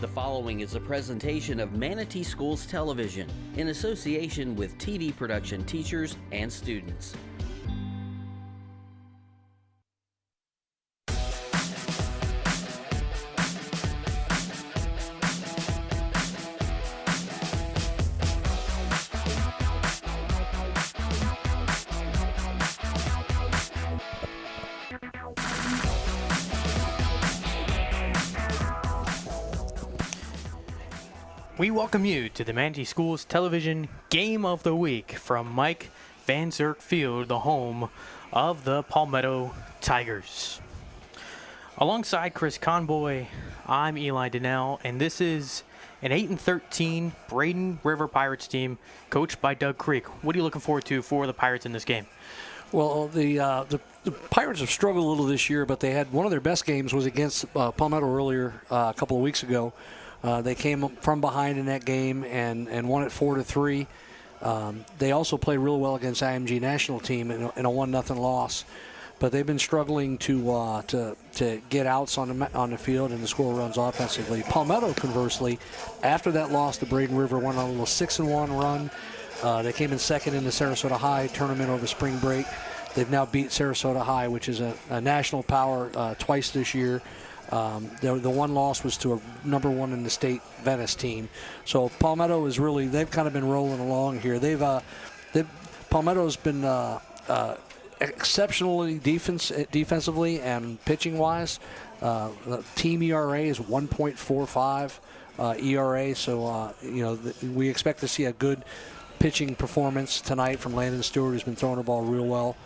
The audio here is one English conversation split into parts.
The following is a presentation of Manatee Schools Television in association with TV production teachers and students. We welcome you to the Manatee Schools Television Game of the Week from Mike Van Zerk Field, the home of the Palmetto Tigers. Alongside Chris Conboy, I'm Eli Donnell, and this is an 8-13 Braden River Pirates team coached by Doug Creek. What are you looking forward to for the Pirates in this game? Well, the Pirates have struggled a little this year, but they had one of their best games was against Palmetto earlier a couple of weeks ago. They came from behind in that game and won it 4-3. They also played real well against IMG national team in a 1-0 loss, but they've been struggling to get outs on the field and to score runs offensively. Palmetto, conversely, after that loss, the Braden River went on a little 6-1 run. They came in second in the Sarasota High tournament over spring break. They've now beat Sarasota High, which is a national power, twice this year. The one loss was to a number one in the state Venice team. So Palmetto is really, they've kind of been rolling along here. Palmetto's been exceptionally defensively and pitching wise. The team ERA is 1.45 ERA. So we expect to see a good pitching performance tonight from Landon Stewart, who's been throwing the ball real well.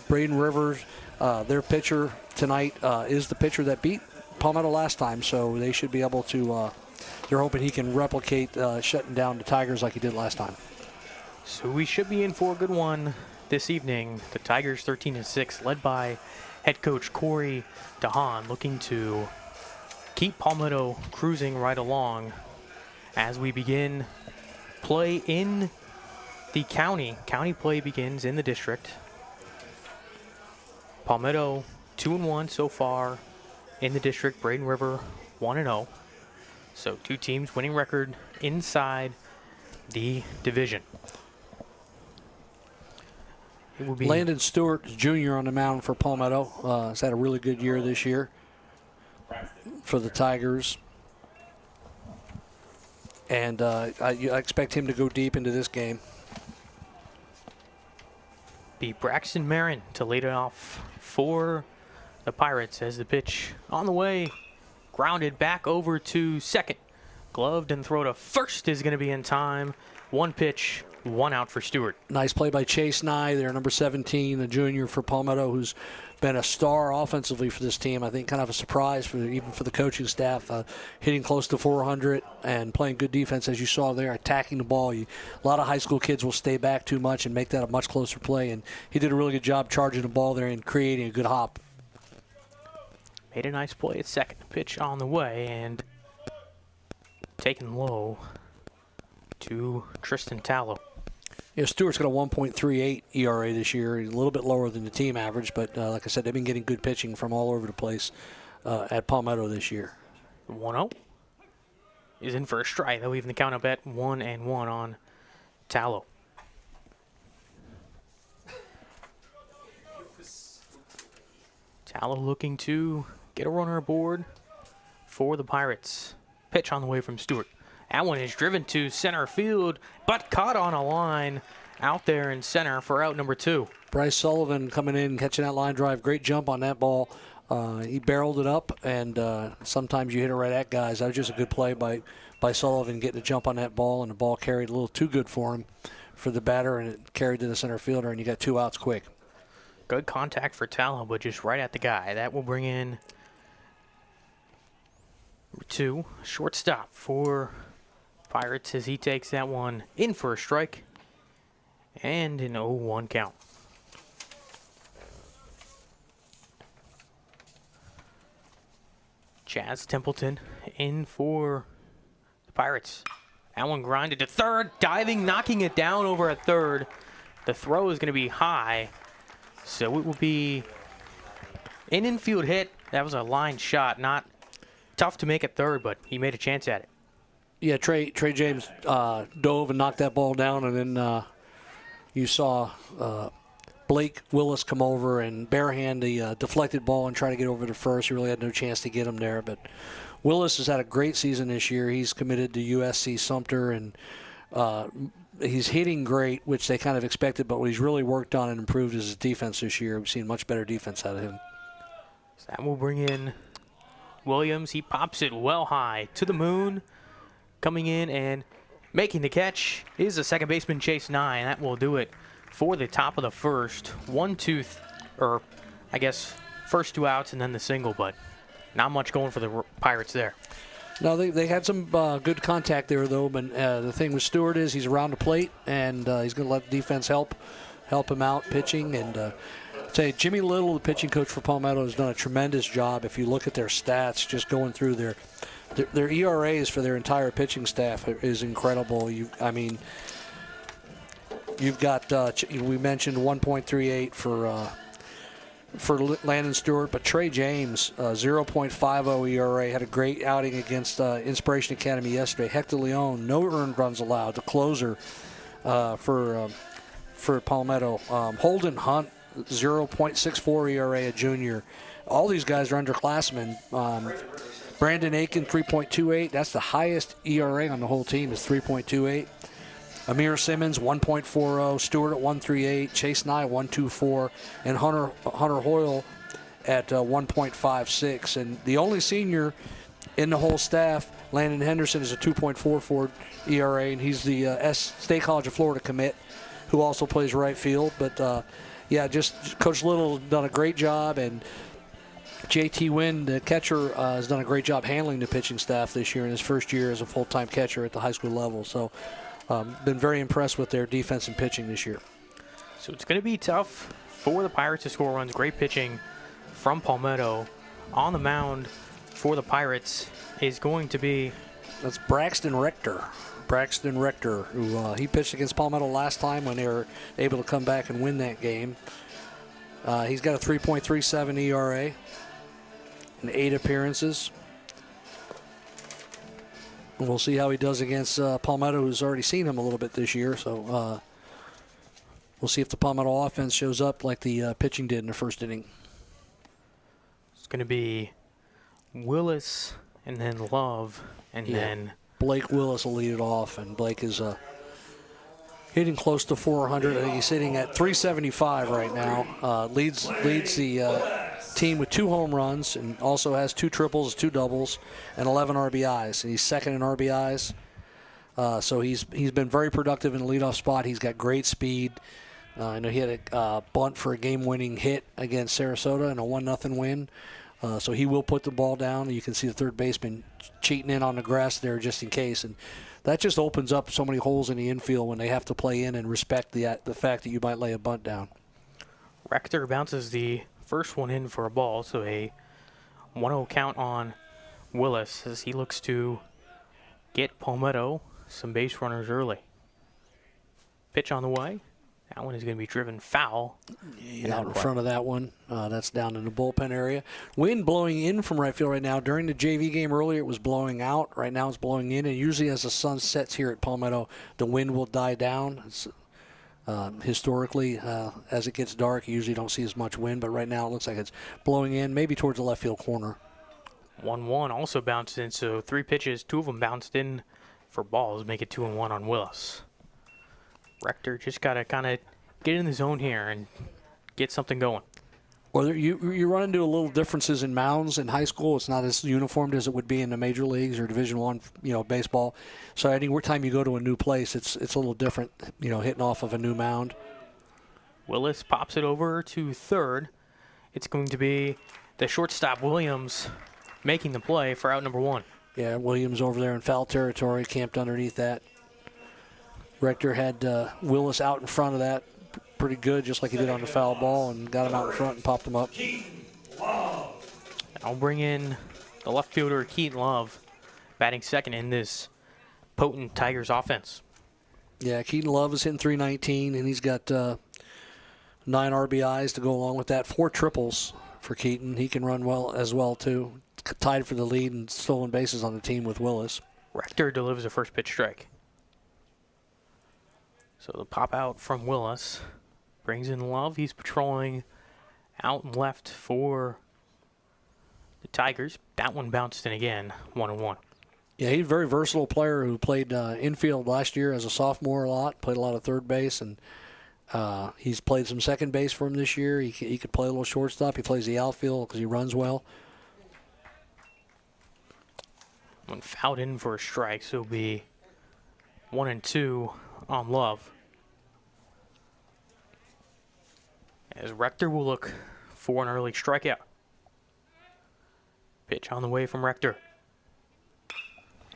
Braden Rivers, their pitcher tonight is the pitcher that beat Palmetto last time, so they should be able to, they're hoping he can replicate shutting down the Tigers like he did last time. So we should be in for a good one this evening. The Tigers 13-6, led by head coach Corey DeHaan, looking to keep Palmetto cruising right along as we begin play in the county. County play begins in the district. Palmetto 2-1 so far in the district. Braden River 1-0. So two teams winning record inside the division. It will be Landon Stewart, Jr. on the mound for Palmetto. Has had a really good year this year for the Tigers. And I expect him to go deep into this game. Be Braxton Marin to lead it off for the Pirates as the pitch on the way, grounded back over to second. Gloved and throw to first is going to be in time. One pitch, one out for Stewart. Nice play by Chase Nye there, number 17, the junior for Palmetto, who's been a star offensively for this team. I think kind of a surprise even for the coaching staff, hitting close to 400 and playing good defense, as you saw there, attacking the ball. A lot of high school kids will stay back too much and make that a much closer play, and he did a really good job charging the ball there and creating a good hop. Made a nice play at second. Pitch on the way and taken low to Tristan Tallow. Yeah, Stewart's got a 1.38 ERA this year. He's a little bit lower than the team average, but like I said, they've been getting good pitching from all over the place at Palmetto this year. 1-0 is in for a strike. They'll even the count up at 1-1 on Tallow. Tallow looking to get a runner aboard for the Pirates. Pitch on the way from Stewart. That one is driven to center field, but caught on a line out there in center for out number 2. Bryce Sullivan coming in, catching that line drive. Great jump on that ball. He barreled it up, and sometimes you hit it right at guys. That was just a good play by Sullivan getting a jump on that ball, and the ball carried a little too good for him for the batter, and it carried to the center fielder, and you got 2 outs quick. Good contact for Tallow, but just right at the guy. That will bring in number 2, shortstop for Pirates as he takes that one in for a strike and an 0-1 count. Chaz Templeton in for the Pirates. That one grinded to third, diving, knocking it down over at third. The throw is going to be high, so it will be an infield hit. That was a line shot, not tough to make at third, but he made a chance at it. Yeah, Trey James dove and knocked that ball down, and then you saw Blake Willis come over and barehand the deflected ball and try to get over to first. He really had no chance to get him there, but Willis has had a great season this year. He's committed to USC Sumter, and he's hitting great, which they kind of expected, but what he's really worked on and improved is his defense this year. We've seen much better defense out of him. So that will bring in Williams. He pops it well high to the moon. Coming in and making the catch is the second baseman, Chase Nye. That will do it for the top of the first. First 2 outs and then the single, but not much going for the Pirates there. No, they had some good contact there, though. But the thing with Stewart is he's around the plate, and he's going to let the defense help him out pitching. And Jimmy Little, the pitching coach for Palmetto, has done a tremendous job. If you look at their stats, just going through their ERAs for their entire pitching staff is incredible. You've got we mentioned 1.38 for Landon Stewart, but Trey James 0.50 ERA, had a great outing against Inspiration Academy yesterday. Hector Leon, no earned runs allowed, the closer for Palmetto. Holden Hunt, 0.64 ERA, a junior. All these guys are underclassmen. Brandon Aiken, 3.28. That's the highest ERA on the whole team, is 3.28. Amir Simmons, 1.40. Stewart at 1.38. Chase Nye, 1.24. And Hunter Hoyle at 1.56. And the only senior in the whole staff, Landon Henderson, is a 2.44 ERA, and he's the State College of Florida commit, who also plays right field. But, just Coach Little done a great job, and JT Wynn, the catcher, has done a great job handling the pitching staff this year in his first year as a full-time catcher at the high school level. So, been very impressed with their defense and pitching this year. So it's going to be tough for the Pirates to score runs. Great pitching from Palmetto. On the mound for the Pirates is going to be... That's Braxton Rector. Who he pitched against Palmetto last time when they were able to come back and win that game. He's got a 3.37 ERA in 8 appearances. We'll see how he does against Palmetto, who's already seen him a little bit this year. So we'll see if the Palmetto offense shows up like the pitching did in the first inning. It's going to be Willis and then Love and then... Blake Willis will lead it off, and Blake is hitting close to 400. I think he's hitting at 375 right now. Leads the team with 2 home runs, and also has 2 triples, 2 doubles, and 11 RBIs. And he's second in RBIs. So he's been very productive in the leadoff spot. He's got great speed. I know he had a bunt for a game-winning hit against Sarasota in a 1-0 win. So he will put the ball down. You can see the third baseman cheating in on the grass there just in case. And that just opens up so many holes in the infield when they have to play in and respect the fact that you might lay a bunt down. Rector bounces the first one in for a ball, so a 1-0 count on Willis as he looks to get Palmetto some base runners early. Pitch on the way. That one is going to be driven foul. Out in front of that one. That's down in the bullpen area. Wind blowing in from right field right now. During the JV game earlier, it was blowing out. Right now it's blowing in. And usually as the sun sets here at Palmetto, the wind will die down. It's, historically, as it gets dark, you usually don't see as much wind. But right now it looks like it's blowing in, maybe towards the left field corner. 1-1 also bounced in. So 3 pitches, 2 of them bounced in for balls. Make it 2-1 on Willis. Rector just got to kind of get in the zone here and get something going. Well, you run into a little differences in mounds in high school. It's not as uniformed as it would be in the major leagues or Division I, baseball. So any time you go to a new place, it's a little different, hitting off of a new mound. Willis pops it over to third. It's going to be the shortstop Williams making the play for out number 1. Yeah, Williams over there in foul territory, camped underneath that. Rector had Willis out in front of that pretty good, just like he did on the foul ball, and got him out in front and popped him up. I'll bring in the left fielder, Keaton Love, batting second in this potent Tigers offense. Yeah, Keaton Love is hitting .319, and he's got 9 RBIs to go along with that. 4 triples for Keaton. He can run well as well, too. tied for the lead in stolen bases on the team with Willis. Rector delivers a first pitch strike. So the pop out from Willis brings in Love. He's patrolling out and left for the Tigers. That one bounced in again, 1-1. Yeah, he's a very versatile player who played infield last year as a sophomore a lot, played a lot of third base, and he's played some second base for him this year. He could play a little shortstop. He plays the outfield because he runs well. One fouled in for a strike, so it'll be 1-2 on Love. As Rector will look for an early strikeout. Pitch on the way from Rector.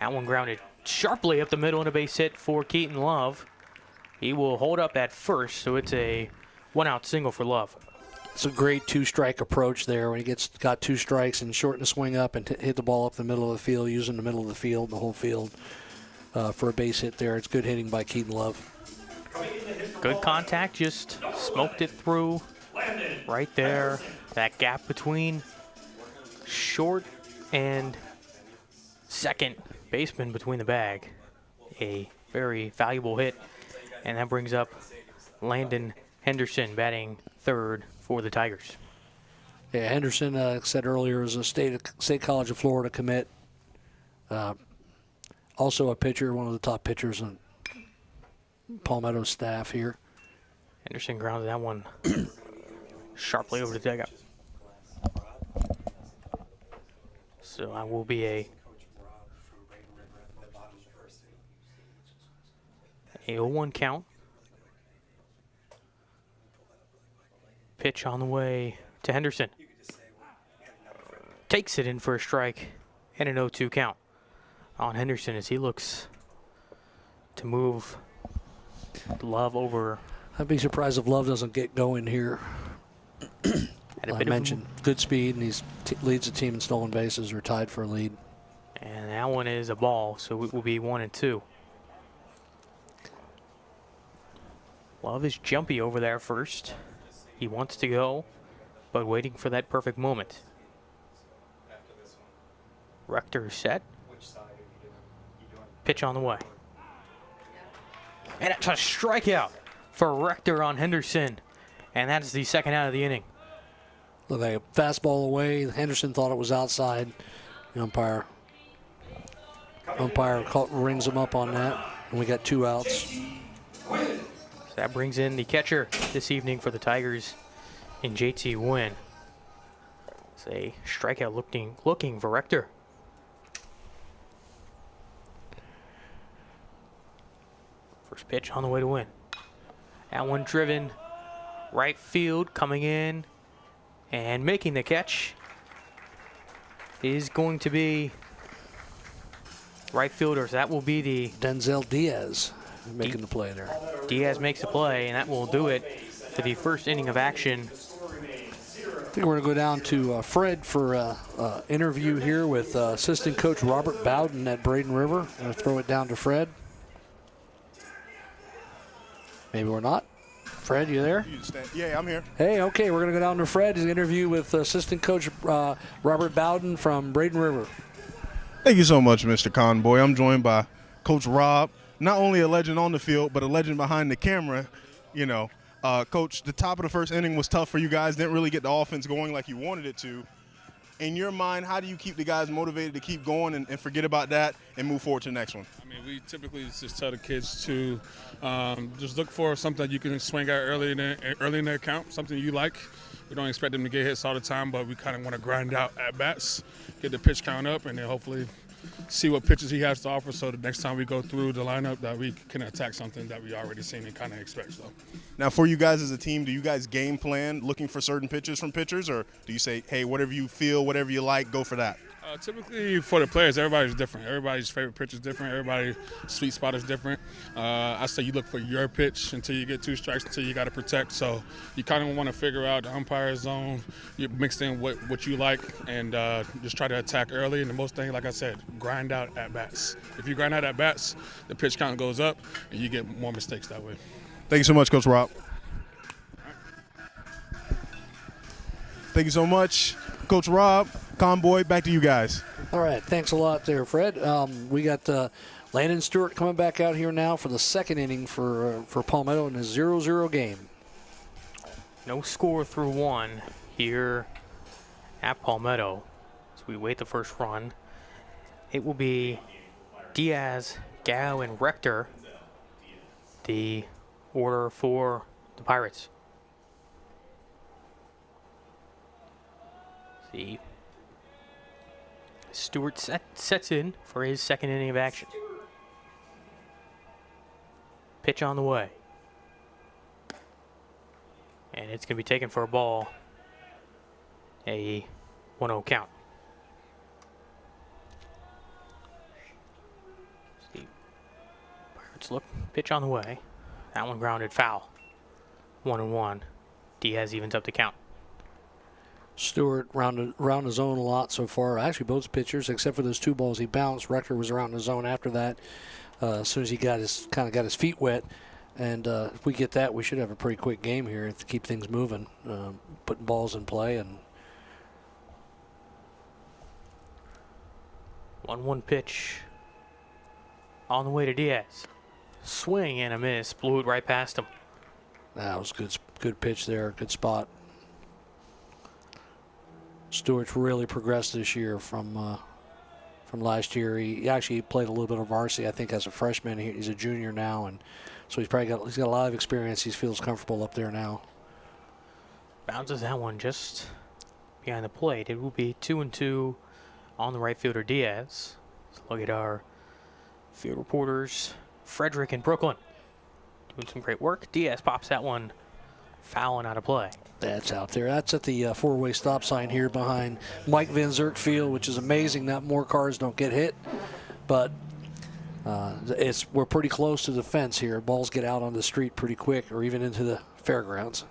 That one grounded sharply up the middle and a base hit for Keaton Love. He will hold up at first, so it's a one-out single for Love. It's a great two-strike approach there when he got 2 strikes and shorten the swing up and hit the ball up the middle of the field, using the middle of the field, the whole field, for a base hit there. It's good hitting by Keaton Love. Good contact, just smoked it through right there. That gap between short and second baseman between the bag. A very valuable hit, and that brings up Landon Henderson batting third for the Tigers. Yeah, Henderson, said earlier, is a State College of Florida commit. Also a pitcher, one of the top pitchers on Palmetto's staff here. Henderson grounded that one sharply over the dugout. So that will be a 0-1 count. Pitch on the way to Henderson. Takes it in for a strike and an 0-2 count on Henderson as he looks to move Love over. I'd be surprised if Love doesn't get going here. I mentioned good speed, and he leads the team in stolen bases, or tied for a lead. And that one is a ball, so it will be 1-2. Love is jumpy over there first. He wants to go, but waiting for that perfect moment. Rector set. Pitch on the way. And it's a strikeout for Rector on Henderson. And that is the second out of the inning. Look like a fastball away. Henderson thought it was outside. The umpire rings him up on that, and we got 2 outs. So that brings in the catcher this evening for the Tigers in JT Wynn. It's a strikeout looking for Rector. First pitch on the way to Win. That one driven right field, coming in and making the catch is going to be right fielders. That will be the Denzel Diaz making the play there. Diaz makes the play, and that will do it for the first inning of action. I think we're going to go down to Fred for an interview here with assistant coach Robert Bowden at Braden River. I'm going to throw it down to Fred. Maybe we're not. Fred, you there? Yeah, I'm here. Hey, okay, we're going to go down to Fred's interview with assistant coach Robert Bowden from Braden River. Thank you so much, Mr. Conboy. I'm joined by Coach Rob, not only a legend on the field, but a legend behind the camera. You know, Coach, the top of the first inning was tough for you guys. Didn't really get the offense going like you wanted it to. In your mind, how do you keep the guys motivated to keep going and forget about that and move forward to the next one? I mean, we typically just tell the kids to just look for something that you can swing at early in their account, something you like. We don't expect them to get hits all the time, but we kind of want to grind out at bats, get the pitch count up, and then hopefully see what pitches he has to offer so the next time we go through the lineup that we can attack something that we already seen and kind of expect. So. Now, for you guys as a team, do you guys game plan looking for certain pitches from pitchers, or do you say, hey, whatever you feel, whatever you like, go for that? Typically for the players, everybody's different. Everybody's favorite pitch is different. Everybody's sweet spot is different. I say you look for your pitch until you get 2 strikes, until you got to protect. So you kind of want to figure out the umpire zone. You mix in what you like and just try to attack early. And the most thing, like I said, grind out at bats. If you grind out at bats, the pitch count goes up and you get more mistakes that way. Thank you so much, Coach Rob. Thank you so much, Coach Rob. Conboy, back to you guys. All right, thanks a lot there, Fred. We got Landon Stewart coming back out here now for the second inning for Palmetto in a 0-0 game. No score through one here at Palmetto. So we wait the first run. It will be Diaz, Gao, and Rector, the order for the Pirates. See, Stewart sets in for his second inning of action. Pitch on the way. And it's going to be taken for a ball. A 1-0 count. See, Pirates look, pitch on the way. That one grounded foul. 1-1. Diaz evens up the count. Stewart around the zone a lot so far. Actually, both pitchers, except for those 2 balls he bounced. Rector was around the zone after that. As soon as he got his feet wet, and if we get that, we should have a pretty quick game here to keep things moving, putting balls in play. And 1-1 pitch on the way to Diaz. Swing and a miss, blew it right past him. that was good pitch there, good spot. Stewart's really progressed this year from last year. He actually played a little bit of varsity, I think, as a freshman. He's a junior now, and so he's got a lot of experience. He feels comfortable up there now. Bounces that one just behind the plate. It will be 2-2 on the right fielder Diaz. Let's look at our field reporters, Frederick and Brooklyn, doing some great work. Diaz pops that one foul and out of play. That's out there. That's at the four-way stop sign here behind Mike Van Zerk Field, which is amazing that more cars don't get hit. But we're pretty close to the fence here. Balls get out on the street pretty quick, or even into the fairgrounds.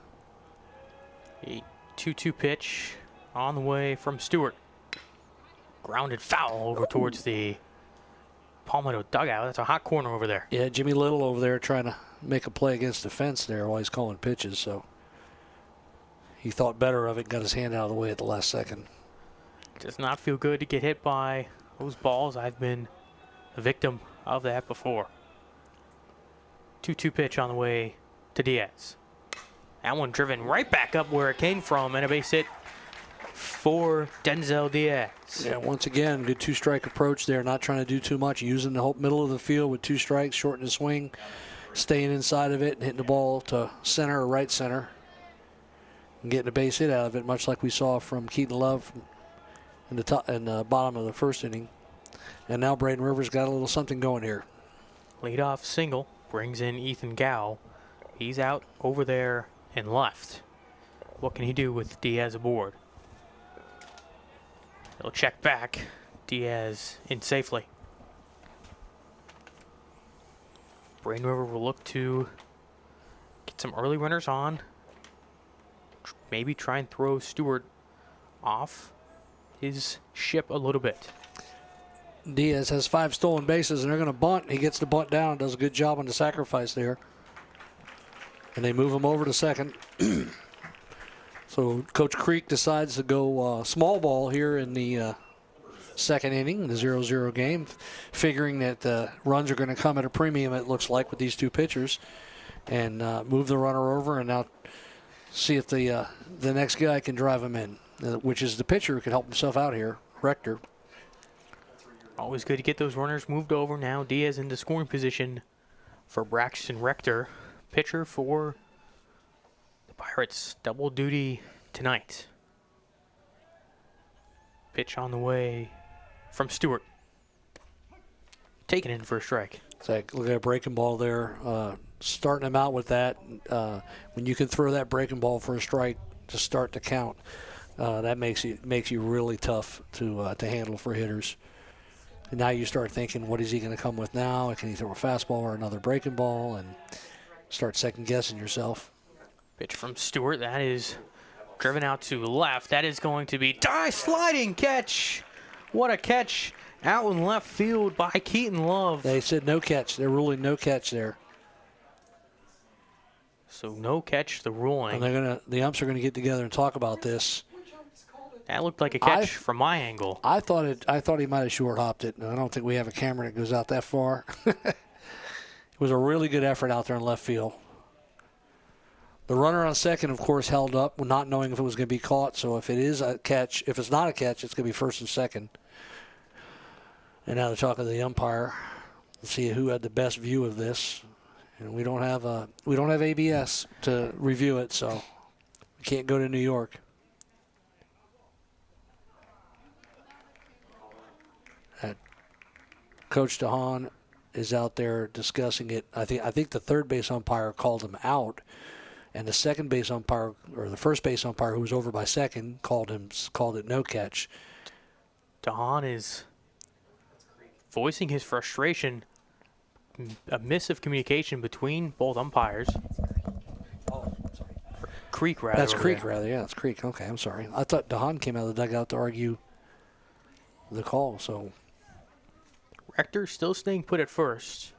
A 2-2 pitch on the way from Stewart. Grounded foul over towards the Palmetto dugout. That's a hot corner over there. Yeah, Jimmy Little over there trying to make a play against the fence there while he's calling pitches. So he thought better of it, got his hand out of the way at the last second. Does not feel good to get hit by those balls. I've been a victim of that before. 2-2 pitch on the way to Diaz. That one driven right back up where it came from, and a base hit for Denzel Diaz. Yeah, once again, good two-strike approach there, not trying to do too much, using the whole middle of the field with 2 strikes, shortening the swing, staying inside of it, and hitting the ball to center or right center, and getting a base hit out of it, much like we saw from Keaton Love in the bottom of the first inning. And now Braden Rivers got a little something going here. Leadoff single brings in Ethan Gow. He's out over there and left. What can he do with Diaz aboard? He'll check back. Diaz in safely. Braden River will look to get some early runners on. Maybe try and throw Stewart off his ship a little bit. Diaz has 5 stolen bases, and they're going to bunt. He gets the bunt down, does a good job on the sacrifice there. And they move him over to second. So Coach Creek decides to go small ball here in the second inning, the 0-0 game, figuring that runs are going to come at a premium, it looks like, with these 2 pitchers, and move the runner over and now see if the next guy can drive him in, which is the pitcher who can help himself out here, Rector. Always good to get those runners moved over. Now Diaz into scoring position for Braxton Rector, pitcher for the Pirates. Double duty tonight. Pitch on the way from Stewart. Taken in for a strike. Look at a breaking ball there. Starting him out with that. When you can throw that breaking ball for a strike to start the count, that makes you really tough to handle for hitters. And now you start thinking, what is he going to come with now? Can he throw a fastball or another breaking ball? And start second-guessing yourself. Pitch from Stewart. That is driven out to left. That is going to be sliding catch. What a catch out in left field by Keaton Love. They said no catch. They're ruling no catch there. So no catch, the ruling. And the umps are going to get together and talk about this. That looked like a catch from my angle. I thought he might have short hopped it. I don't think we have a camera that goes out that far. It was a really good effort out there in left field. The runner on second, of course, held up, not knowing if it was going to be caught. So if it is a catch, if it's not a catch, it's going to be first and second. And now they're talking to the umpire to see who had the best view of this. And we don't have ABS to review it, so we can't go to New York. Coach DeHaan is out there discussing it. I think the third base umpire called him out, and the second base umpire or the first base umpire, who was over by second, called it no catch. DeHaan is voicing his frustration. A miss of communication between both umpires. Oh, sorry. Creek, rather. That's Creek, rather. Yeah, that's Creek. Okay, I'm sorry. I thought DeHaan came out of the dugout to argue the call. So Rector still staying put at first.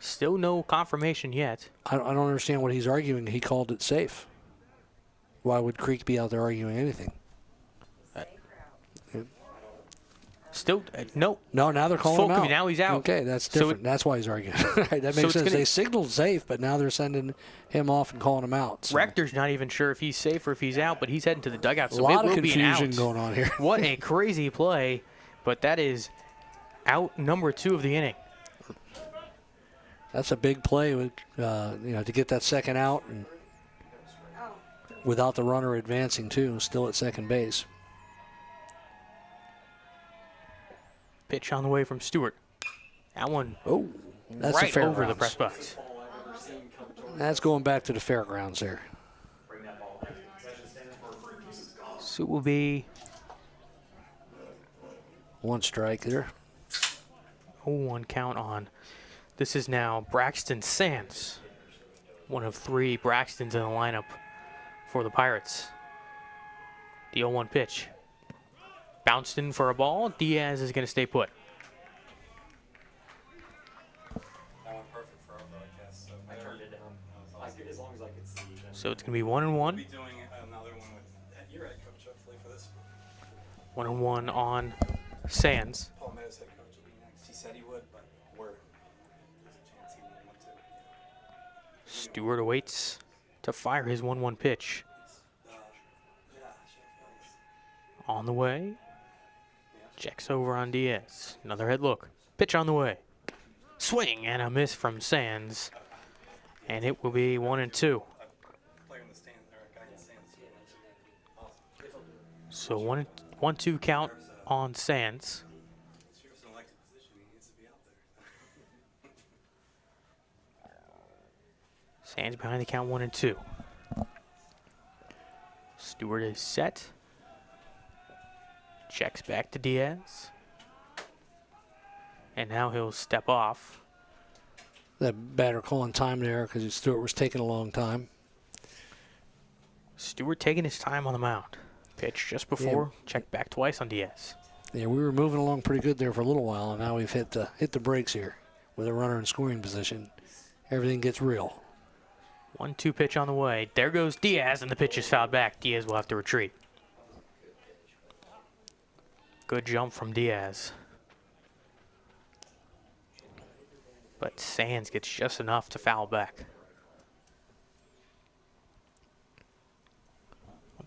Still no confirmation yet. I don't understand what he's arguing. He called it safe. Why would Creek be out there arguing anything? Still, no. No, now they're calling him out. Now he's out. Okay, that's different. That's why he's arguing. Right, that makes sense. They signaled safe, but now they're sending him off and calling him out. So. Rector's not even sure if he's safe or if he's out, but he's heading to the dugout. So a lot it will of confusion be an out. going on here. What a crazy play, but that is out number 2 of the inning. That's a big play, with, to get that second out, and without the runner advancing too, still at second base. Pitch on the way from Stewart. That one that's right the over the press box. That's going back to the fairgrounds there. So it will be 1 strike there. 0-1 count on. This is now Braxton Sands, one of 3 Braxtons in the lineup for the Pirates. The 0-1 pitch. Bounced in for a ball. Diaz is going to stay put. So it's going to be 1-1. 1-1 on Sands. Palmetto's head coach will be next. He said he would, but there's a chance he won't want to. Stewart awaits to fire his 1-1 pitch. On the way. Checks over on Diaz. Another head look. Pitch on the way. Swing and a miss from Sands. And it will be 1-2. So 1-2 count on Sands. Sands behind the count 1-2. Stewart is set. Checks back to Diaz. And now he'll step off. That batter calling time there because Stewart was taking a long time. Stewart taking his time on the mound. Pitch just before. Yeah. Check back twice on Diaz. Yeah, we were moving along pretty good there for a little while, and now we've hit the brakes here with a runner in scoring position. Everything gets real. 1-2 pitch on the way. There goes Diaz, and the pitch is fouled back. Diaz will have to retreat. Good jump from Diaz. But Sands gets just enough to foul back.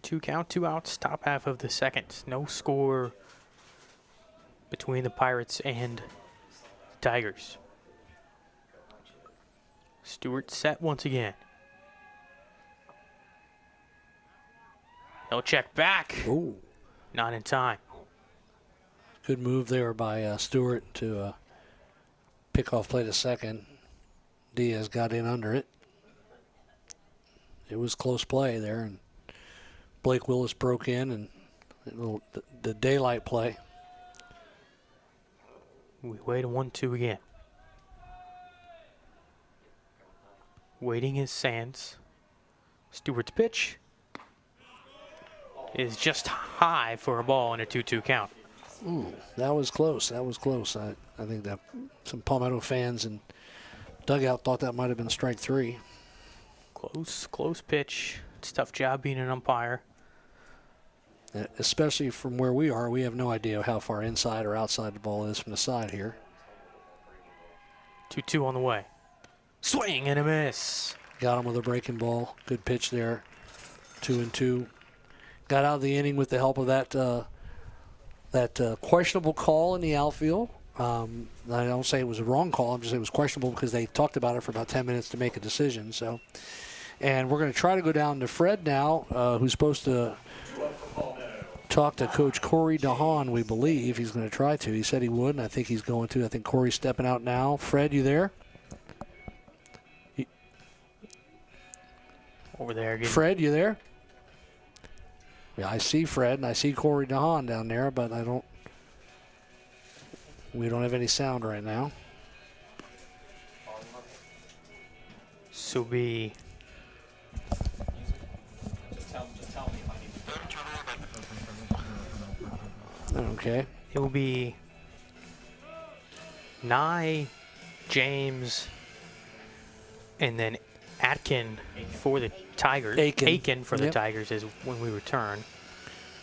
1-2 count, 2 outs, top half of the second. No score between the Pirates and the Tigers. Stewart set once again. No check back. Ooh. Not in time. Good move there by Stewart to pick off play to second. Diaz got in under it. It was close play there, and Blake Willis broke in, and the daylight play. We wait a 1-2 again. Waiting is Sands. Stewart's pitch is just high for a ball in a 2-2 count. Ooh, that was close. That was close. I think that some Palmetto fans and dugout thought that might have been strike 3. Close pitch. It's a tough job being an umpire. Especially from where we are, we have no idea how far inside or outside the ball is from the side here. 2-2 on the way. Swing and a miss. Got him with a breaking ball. Good pitch there. 2-2. Got out of the inning with the help of that questionable call in the outfield. I don't say it was a wrong call. I'm just saying it was questionable because they talked about it for about 10 minutes to make a decision. So, and we're going to try to go down to Fred now, who's supposed to talk to Coach Corey DeHaan, we believe. He's going to try to. He said he would, and I think he's going to. I think Corey's stepping out now. Fred, you there? Over there again. Fred, you there? Yeah, I see Fred, and I see Corey DeHaan down there, but we don't have any sound right now. So be... Okay. It will be Nye, James, and then Atkin for the Tigers. Aiken for the Tigers is when we return.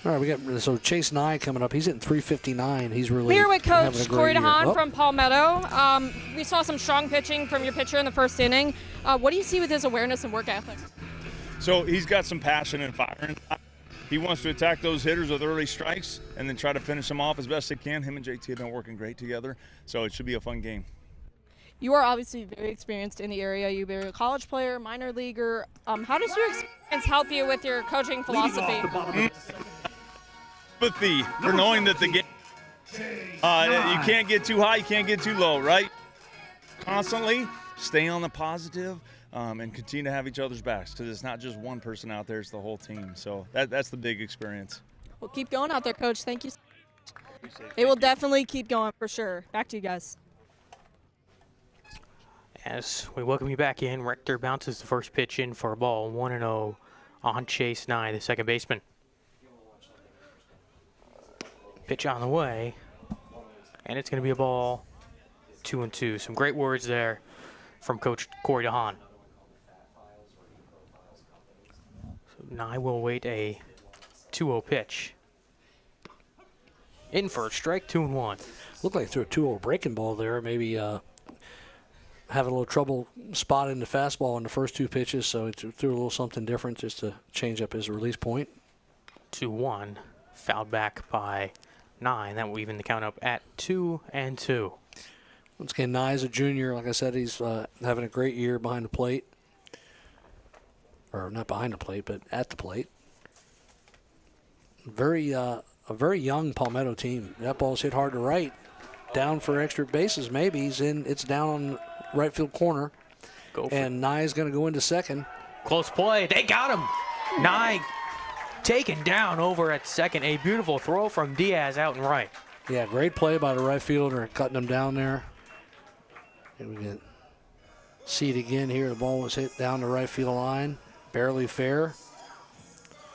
All right, we got Chase Nye coming up. He's hitting 359. He's really Here with Coach Corey DeHaan year. from Palmetto. We saw some strong pitching from your pitcher in the first inning. What do you see with his awareness and work ethic? So he's got some passion and fire inside. He wants to attack those hitters with early strikes and then try to finish them off as best they can. Him and JT have been working great together, so it should be a fun game. You are obviously very experienced in the area. You've been a college player, minor leaguer. How does your experience help you with your coaching philosophy? Empathy for knowing that the game, you can't get too high, you can't get too low, right? Constantly stay on the positive and continue to have each other's backs because it's not just one person out there, it's the whole team. So that's the big experience. Well, keep going out there, Coach. Thank you. It will definitely keep going for sure. Back to you guys. As we welcome you back in, Rector bounces the first pitch in for a ball, 1-0 on Chase Nye, the second baseman. Pitch on the way, and it's going to be a ball, 2-2. Some great words there from Coach Corey DeHaan. So Nye will wait a 2-0 pitch. In for a strike, 2-1. Looked like he threw a 2-0 breaking ball there. Maybe having a little trouble spotting the fastball in the first two pitches, so he threw a little something different just to change up his release point. 2-1, fouled back by Nye. That will even the count up at 2-2. Once again, Nye is a junior. Like I said, he's having a great year behind the plate. Or not behind the plate, but at the plate. A very young Palmetto team. That ball's hit hard to right. Down for extra bases, maybe. It's down on right field corner. And Nye's going to go into second. Close play. They got him. Nye taken down over at second. A beautiful throw from Diaz out and right. Yeah, great play by the right fielder, cutting him down there. And we can see it again here. The ball was hit down the right field line. Barely fair.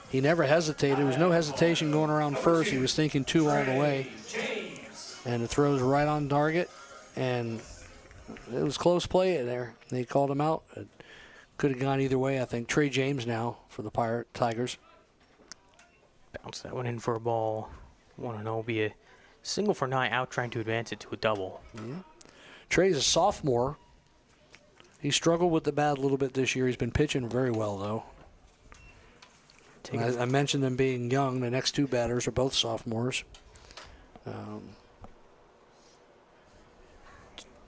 He never hesitated. There was no hesitation going around first. He was thinking 2 all the way. And it throws right on target. And it was close play there. They called him out. It could have gone either way, I think. Trey James now for the Tigers. Bounce that one in for a ball. 1-0. Be a single for Nye out, trying to advance it to a double. Yeah. Trey's a sophomore. He struggled with the bat a little bit this year. He's been pitching very well, though. I mentioned them being young. The next two batters are both sophomores.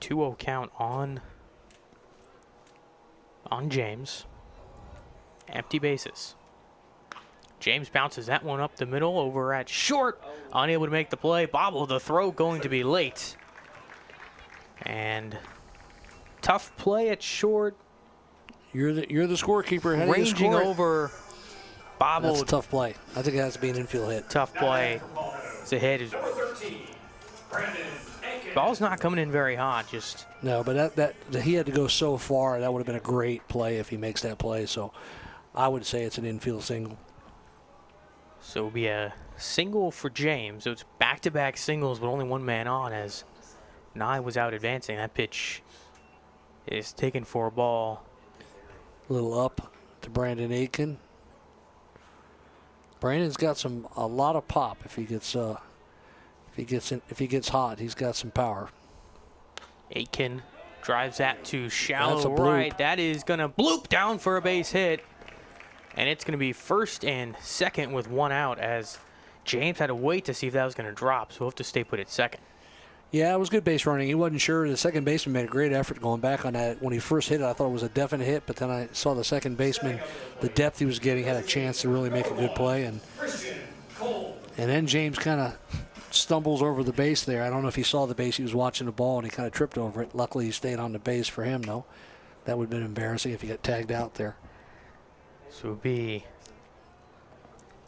2-0 count on James. Empty bases. James bounces that one up the middle over at short. Unable to make the play. Bobble the throw, going to be late. And tough play at short. You're the scorekeeper. How do you ranging score it? over. Bobbled. That's a tough play. I think it has to be an infield hit. Tough play. It's a hit. Ball's not coming in very hot. Just no, but that he had to go so far. That would have been a great play if he makes that play. So I would say it's an infield single. So it'll be a single for James. So it's back-to-back singles, but only one man on as Nye was out advancing. That pitch is taken for a ball. A little up to Brandon Aiken. Brandon's got a lot of pop if he gets hot. He's got some power. Aitken drives that to That's a shallow bloop. right. That is going to bloop down for a base hit. And it's going to be first and second with one out, as James had to wait to see if that was going to drop. So he'll have to stay put at second. Yeah, it was good base running. He wasn't sure. The second baseman made a great effort going back on that. When he first hit it, I thought it was a definite hit, but then I saw the second baseman, the depth he was getting, had a chance to really make a good play. And then James kind of stumbles over the base there. I don't know if he saw the base. He was watching the ball, and he kind of tripped over it. Luckily, he stayed on the base for him, though. That would have been embarrassing if he got tagged out there. So it would be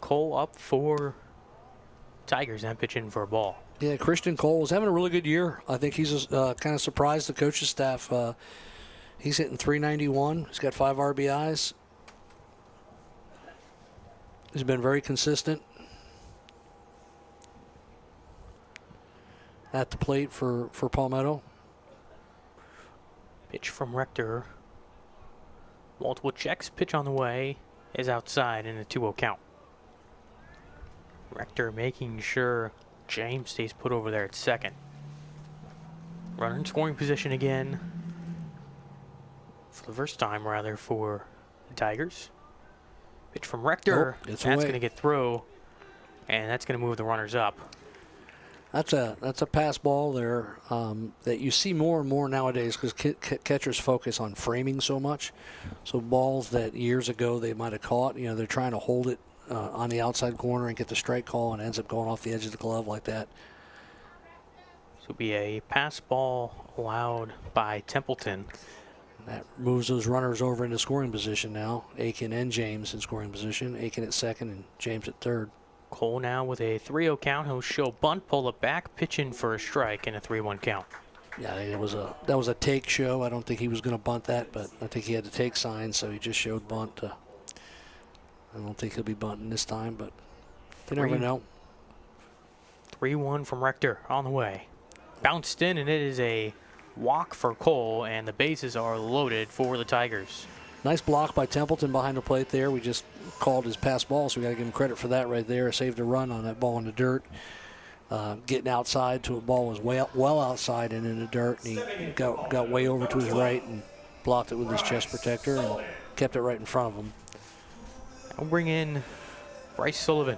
Cole up for Tigers and pitching for a ball. Yeah, Christian Cole is having a really good year. I think he's kind of surprised the coaching staff. He's hitting .391. He's got 5 RBIs. He's been very consistent at the plate for Palmetto. Pitch from Rector. Multiple checks. Pitch on the way is outside in a 2-0 count. Rector making sure James stays put over there at second. Runner in scoring position again. For the first time, rather, for the Tigers. Pitch from Rector. Nope, it's that's away. going to get through, and that's going to move the runners up. That's a pass ball there that you see more and more nowadays because catchers focus on framing so much. So balls that years ago they might have caught, they're trying to hold it on the outside corner and get the strike call, and ends up going off the edge of the glove like that. So it'll be a pass ball allowed by Templeton. That moves those runners over into scoring position now. Aiken and James in scoring position. Aiken at second and James at third. Cole now with a 3-0 count. He'll show bunt, pull it back, pitch in for a strike, and a 3-1 count. Yeah, that was a take show. I don't think he was going to bunt that, but I think he had to take signs, so he just showed bunt. I don't think he'll be bunting this time, but you never know. 3-1 from Rector on the way. Bounced in, and it is a walk for Cole, and the bases are loaded for the Tigers. Nice block by Templeton behind the plate there. We just called his pass ball, so we got to give him credit for that right there. Saved a run on that ball in the dirt. Getting outside to a ball was well outside and in the dirt, and he got way over to his right and blocked it with his chest protector and kept it right in front of him. I'll bring in Bryce Sullivan.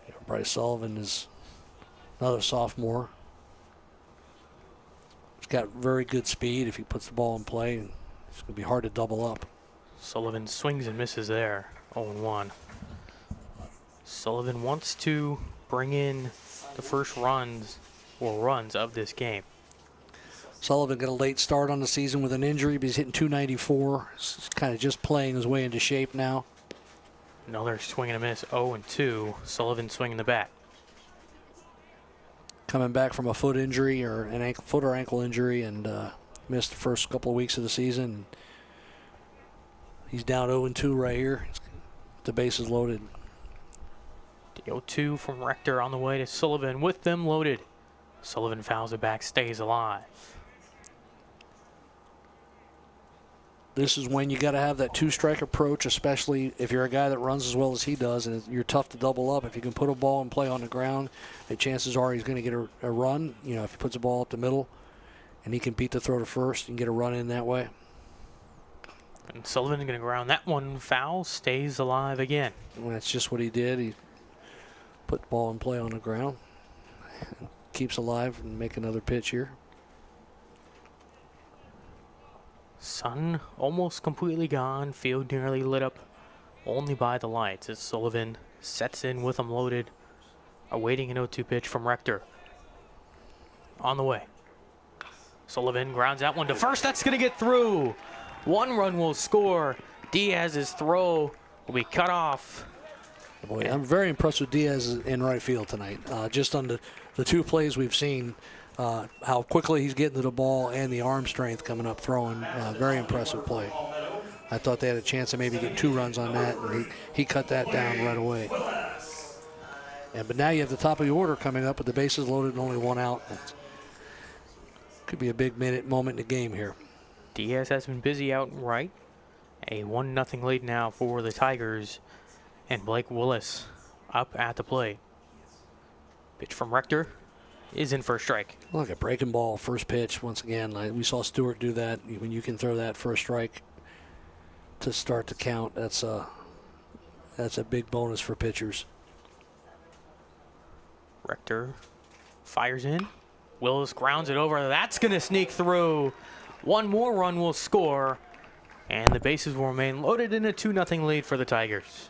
Yeah, Bryce Sullivan is another sophomore. He's got very good speed if he puts the ball in play, and it's going to be hard to double up. Sullivan swings and misses there, 0-1. Sullivan wants to bring in the first runs of this game. Sullivan got a late start on the season with an injury, but he's hitting .294. He's kind of just playing his way into shape now. Another swing and a miss, 0-2. Sullivan swinging the bat. Coming back from a foot injury or an foot or ankle injury, and missed the first couple of weeks of the season. He's down 0-2 right here. The base is loaded. The 0-2 from Rector on the way to Sullivan with them loaded. Sullivan fouls it back, stays alive. This is when you got to have that two-strike approach, especially if you're a guy that runs as well as he does, and you're tough to double up. If you can put a ball in play on the ground, the chances are he's going to get a run. If he puts a ball up the middle, and he can beat the throw to first and get a run in that way. And Sullivan going to ground that one foul, stays alive again. And that's just what he did. He put the ball in play on the ground, keeps alive, and make another pitch here. Sun almost completely gone, field nearly lit up only by the lights as Sullivan sets in with them loaded, awaiting an 0-2 pitch from Rector. On the way. Sullivan grounds that one to first. That's going to get through. One run will score. Diaz's throw will be cut off. Boy, I'm very impressed with Diaz in right field tonight. Just on the two plays we've seen, how quickly he's getting to the ball and the arm strength coming up throwing. Very impressive play. I thought they had a chance of maybe getting 2 runs on that, and he cut that down right away. But now you have the top of the order coming up with the bases loaded and only 1 out. Could be a big moment in the game here. Diaz has been busy out right. A 1-0 lead now for the Tigers. And Blake Willis up at the plate. Pitch from Rector is in for a strike. Look, a breaking ball, first pitch. Once again, we saw Stewart do that. When you can throw that for a strike to start the count, that's a big bonus for pitchers. Rector fires in. Willis grounds it over. That's going to sneak through. One more run will score, and the bases will remain loaded in a 2-0 lead for the Tigers.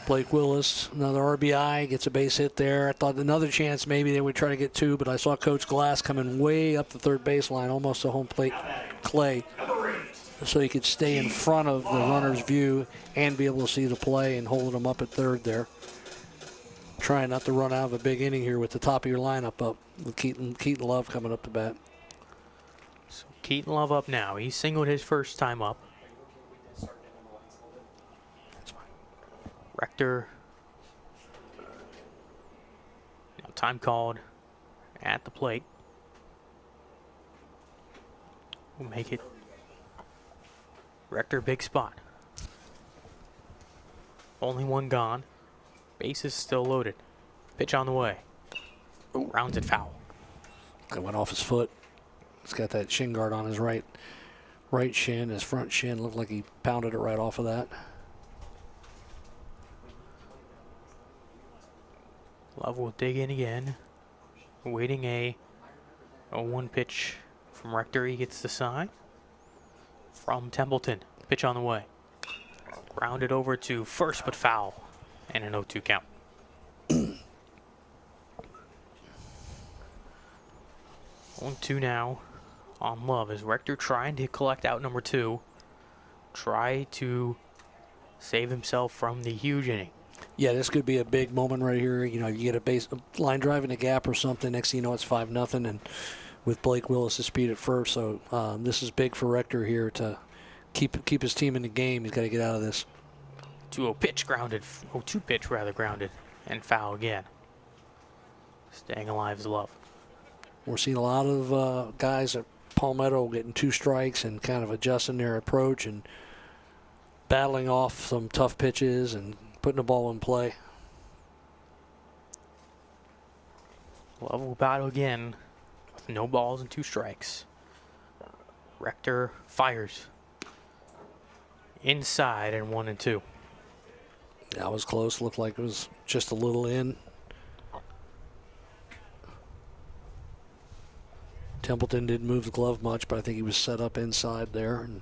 Blake Willis, another RBI, gets a base hit there. I thought another chance maybe they would try to get 2, but I saw Coach Glass coming way up the third baseline, almost to home plate Clay, so he could stay in front of the runner's view and be able to see the play and hold him up at third there. Trying not to run out of a big inning here with the top of your lineup up, with Keaton Love coming up to bat. So Keaton Love up now. He singled his first time up. Rector. Now time called at the plate. We'll make it. Rector, big spot. Only one gone. Bases still loaded. Pitch on the way. Ooh. Rounds it foul. It went off his foot. He's got that shin guard on his right shin. His front shin looked like he pounded it right off of that. Love will dig in again. Waiting a 1 pitch from Rector. He gets the sign from Templeton. Pitch on the way. Grounded over to first, but foul. And an 0-2 count. 1-2 now on Love as Rector trying to collect out number 2. Try to save himself from the huge inning. Yeah, this could be a big moment right here. You know, you get a line drive in a gap or something. Next thing you know, it's 5-0, and with Blake Willis' speed at first. So this is big for Rector here to keep his team in the game. He's got to get out of this. 2-0 pitch grounded. 0-2 pitch rather grounded, and foul again. Staying alive is Love. We're seeing a lot of guys at Palmetto getting 2 strikes and kind of adjusting their approach and battling off some tough pitches and putting the ball in play. Love will battle again with no balls and 2 strikes. Rector fires. Inside and 1-2. That was close. Looked like it was just a little in. Templeton didn't move the glove much, but I think he was set up inside there. And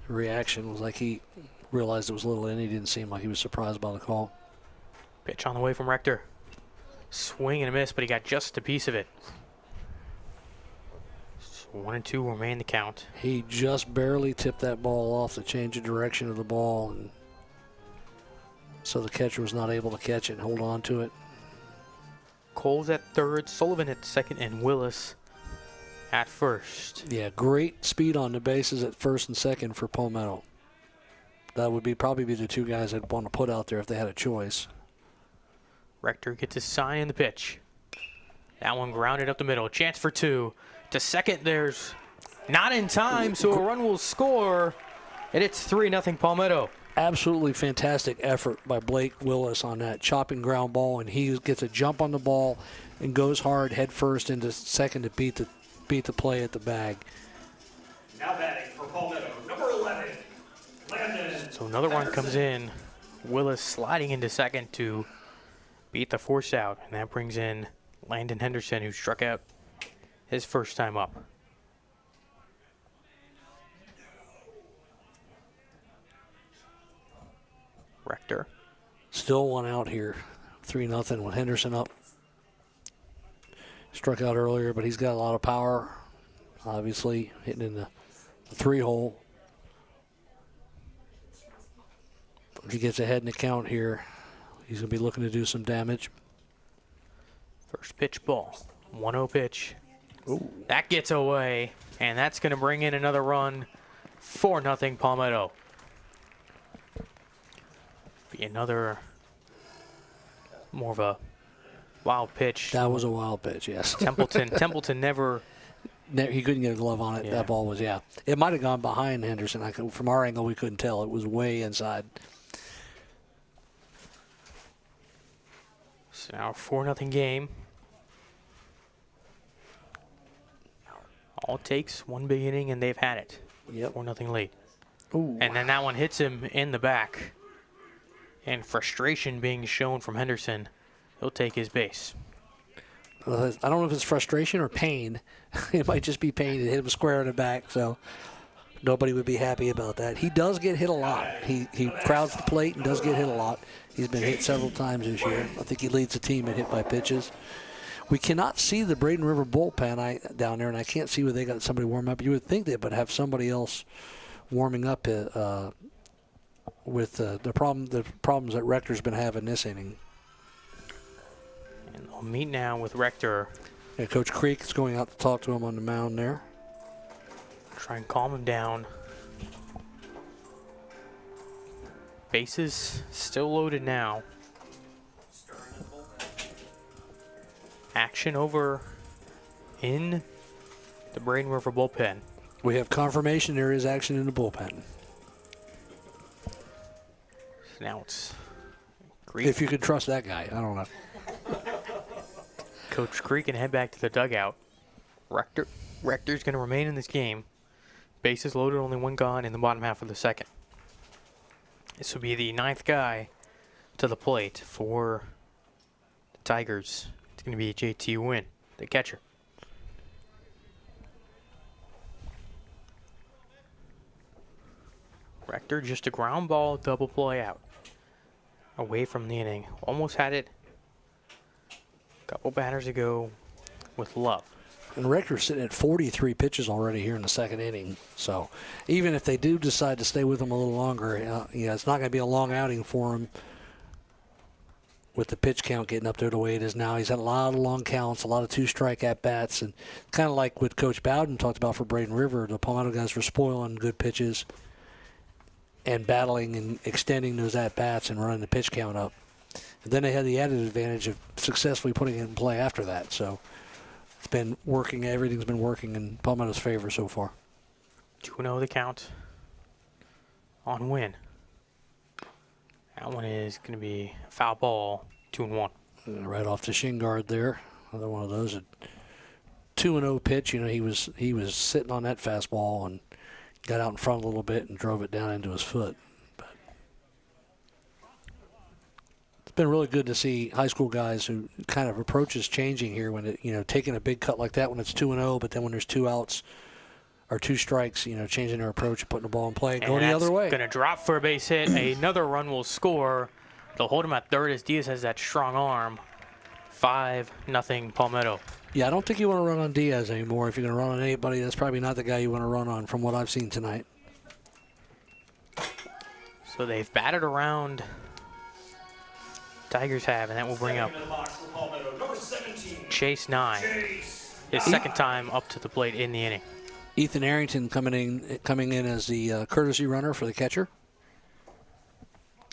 the reaction was like he realized it was a little in. He didn't seem like he was surprised by the call. Pitch on the way from Rector. Swing and a miss, but he got just a piece of it. So 1-2 remain the count. He just barely tipped that ball off to change the direction of the ball, and so the catcher was not able to catch it and hold on to it. Cole's at third, Sullivan at second, and Willis at first. Yeah, great speed on the bases at first and second for Palmetto. That would probably be the 2 guys I'd want to put out there if they had a choice. Rector gets his sign in the pitch. That one grounded up the middle. Chance for 2. To second, there's not in time, so a run will score, and it's 3-0 Palmetto. Absolutely fantastic effort by Blake Willis on that chopping ground ball, and he gets a jump on the ball and goes hard head first into second to beat the play at the bag. Now batting for Palmetto, number 11, Landon. So another run comes in. Willis sliding into second to beat the force out, and that brings in Landon Henderson, who struck out his first time up. Rector. Still 1 out here. 3-0 with Henderson up. Struck out earlier, but he's got a lot of power. Obviously, hitting in the 3-hole. If he gets ahead in the count here, he's going to be looking to do some damage. First pitch ball. 1-0 pitch. Ooh. That gets away, and that's going to bring in another run. 4-0 Palmetto. Be another more of a wild pitch. That was a wild pitch, yes. Templeton never. He couldn't get a glove on it. Yeah. That ball was, It might have gone behind Henderson. From our angle, we couldn't tell. It was way inside. So now 4-0 game. All it takes one big inning, and they've had it. Yep. 4-0 lead. Ooh. And then that one hits him in the back. And frustration being shown from Henderson. He'll take his base. I don't know if it's frustration or pain. It might just be pain. It hit him square in the back, so nobody would be happy about that. He does get hit a lot. He crowds the plate and does get hit a lot. He's been hit several times this year. I think he leads the team in hit by pitches. We cannot see the Braden River bullpen down there, and I can't see where they got somebody warm up. You would think they would have somebody else warming up with the problems that Rector's been having this inning. And they'll meet now with Rector. Yeah, Coach Creek is going out to talk to him on the mound there. Try and calm him down. Bases still loaded now. Action over in the Braden River bullpen. We have confirmation there is action in the bullpen. So now it's Creek. If you could trust that guy, I don't know. Coach Creek can head back to the dugout. Rector's going to remain in this game. Bases loaded, only one gone in the bottom half of the second. This will be the 9th guy to the plate for the Tigers. It's going to be JT Wynn, the catcher. Rector just a ground ball double play out. Away from the inning. Almost had it a couple batters ago with Love. And Rector's sitting at 43 pitches already here in the second inning. So even if they do decide to stay with him a little longer, it's not going to be a long outing for him with the pitch count getting up there the way it is now. He's had a lot of long counts, a lot of two-strike at-bats, and kind of like what Coach Bowden talked about for Braden River, the Palmetto guys were spoiling good pitches and battling and extending those at-bats and running the pitch count up. And then they had the added advantage of successfully putting it in play after that. So it's been working. Everything's been working in Palmetto's favor so far. 2-0 the count on Win. That one is going to be a foul ball, 2-1. Right off the shin guard there. Another one of those. A 2-0 pitch. He was sitting on that fastball and got out in front a little bit and drove it down into his foot. But it's been really good to see high school guys who kind of approaches changing here when taking a big cut like that when it's 2-0, but then when there's 2 outs or 2 strikes, changing their approach, putting the ball in play, going the other way. Going to drop for a base hit. Another run will score. They'll hold him at third as Diaz has that strong arm. 5-0 Palmetto. Yeah, I don't think you want to run on Diaz anymore. If you're going to run on anybody, that's probably not the guy you want to run on from what I've seen tonight. So they've batted around. Tigers have, and that will bring up Chase Nye. His second time up to the plate in the inning. Ethan Arrington coming in as the courtesy runner for the catcher.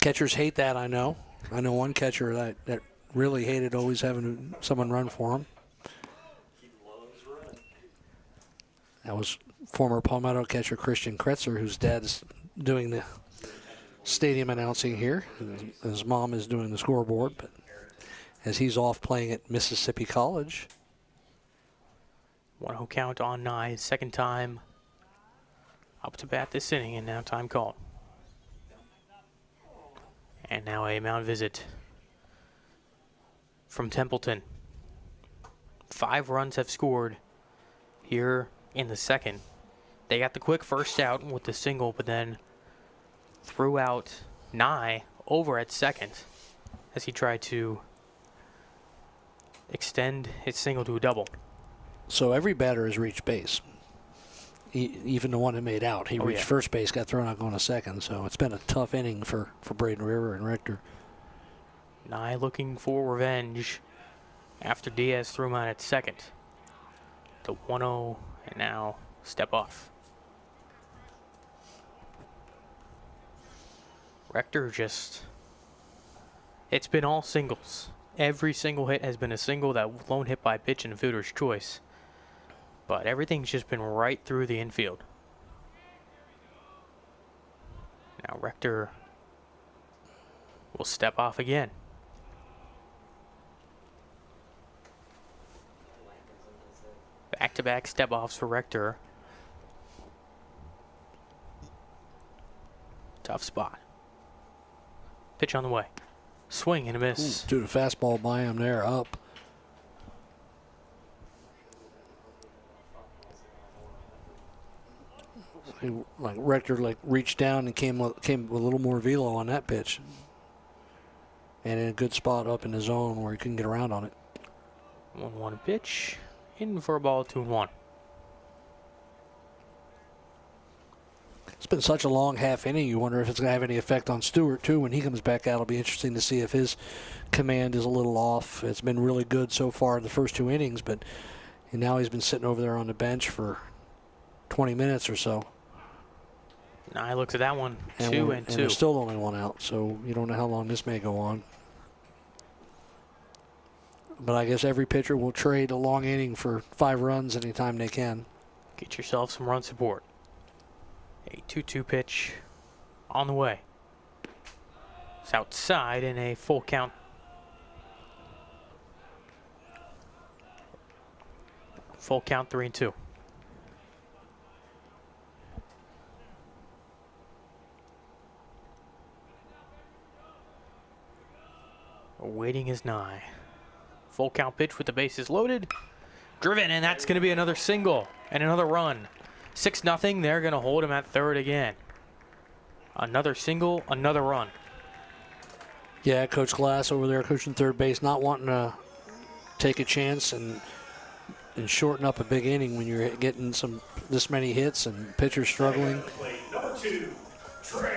Catchers hate that, I know. I know one catcher that really hated always having someone run for him. That was former Palmetto catcher Christian Kretzer, whose dad's doing the stadium announcing here. His mom is doing the scoreboard, but as he's off playing at Mississippi College. 1-0 count on Nye, second time up to bat this inning, and now time called. And now a mound visit from Templeton. 5 runs have scored here in the second. They got the quick first out with the single, but then threw out Nye over at second as he tried to extend his single to a double. So every batter has reached base. Even the one that made out. He reached first base, got thrown out going to second. So it's been a tough inning for Braden River and Rector. Nye looking for revenge after Diaz threw him out at second. The 1-0 and now step off. Rector it's been all singles. Every single hit has been a single, that lone hit by pitch and fielder's choice. But everything's just been right through the infield. Now Rector will step off again. Back-to-back step-offs for Rector. Tough spot. Pitch on the way. Swing and a miss. Dude, a fastball by him there, up. Like Rector reached down and came with a little more velo on that pitch. And in a good spot up in the zone where he couldn't get around on it. 1-1 pitch. In for a ball, 2-1. It's been such a long half inning, you wonder if it's going to have any effect on Stewart, too. When he comes back out, it'll be interesting to see if his command is a little off. It's been really good so far in the first 2 innings, but now he's been sitting over there on the bench for 20 minutes or so. Now I looked at that one, And 2 we're- and and 2. there's still only 1 out, so you don't know how long this may go on. But I guess every pitcher will trade a long inning for 5 runs anytime they can. Get yourself some run support. A 2-2 pitch on the way. It's outside in a full count. Full count, 3-2. Waiting is nigh. Full count pitch with the bases loaded. Driven, and that's going to be another single and another run. 6-0. They're going to hold him at third again. Another single, another run. Yeah, Coach Glass over there coaching third base, not wanting to take a chance and shorten up a big inning when you're getting this many hits and pitchers struggling.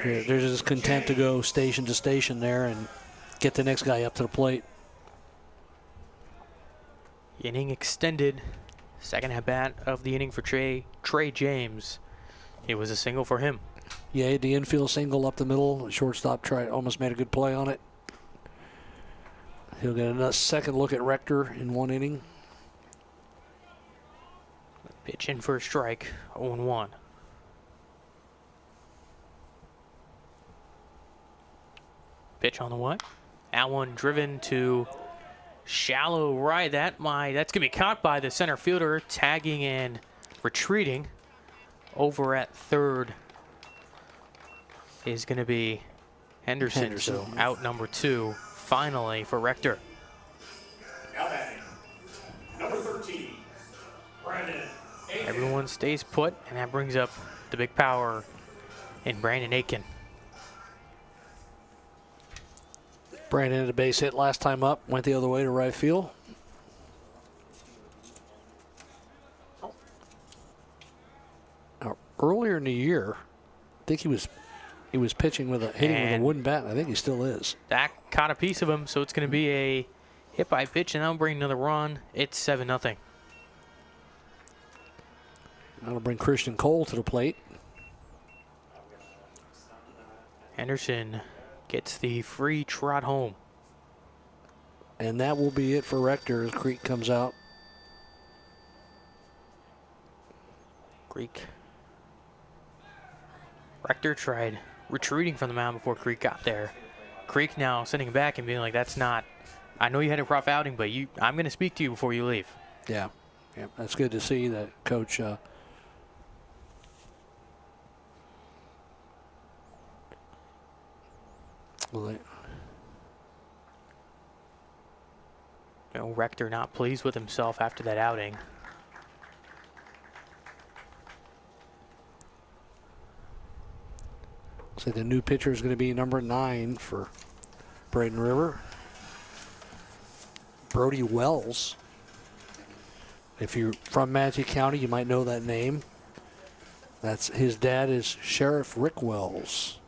They're just content to go station to station there and get the next guy up to the plate. Inning extended. Second at bat of the inning for Trey James. It was a single for him. Yeah, the infield single up the middle. Shortstop almost made a good play on it. He'll get a second look at Rector in 1 inning. Pitch in for a strike, 0-1. Pitch on the way. That one driven to shallow right. That's going to be caught by the center fielder, tagging and retreating. Over at third is going to be Henderson. So out number 2, finally, for Rector. Now batting, number 13, Braden. Everyone stays put, and that brings up the big power in Brandon Aiken. Brandon had a base hit last time up, went the other way to right field. Now, earlier in the year, I think he was pitching hitting with a wooden bat, and I think he still is. That caught a piece of him, so it's going to be a hit by pitch, and that'll bring another run. It's 7-0. That'll bring Christian Cole to the plate. Henderson gets the free trot home. And that will be it for Rector as Creek comes out. Rector tried retreating from the mound before Creek got there. Creek now sending him back and being like, I know you had a rough outing, but I'm going to speak to you before you leave. Yeah, that's good to see that Coach Rector not pleased with himself after that outing. So the new pitcher is going to be number 9 for Braden River. Brody Wells. If you're from Manatee County, you might know that name. His dad is Sheriff Rick Wells.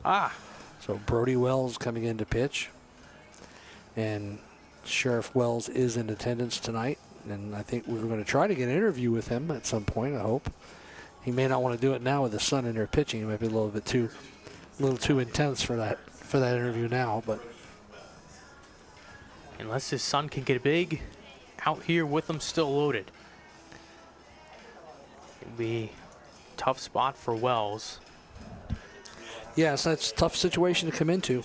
So Brody Wells coming in to pitch. And Sheriff Wells is in attendance tonight. And I think we're going to try to get an interview with him at some point, I hope. He may not want to do it now with his son in there pitching. It might be a little too intense for that interview now, but unless his son can get big out here with him still loaded. It'd be a tough spot for Wells. Yes, that's a tough situation to come into.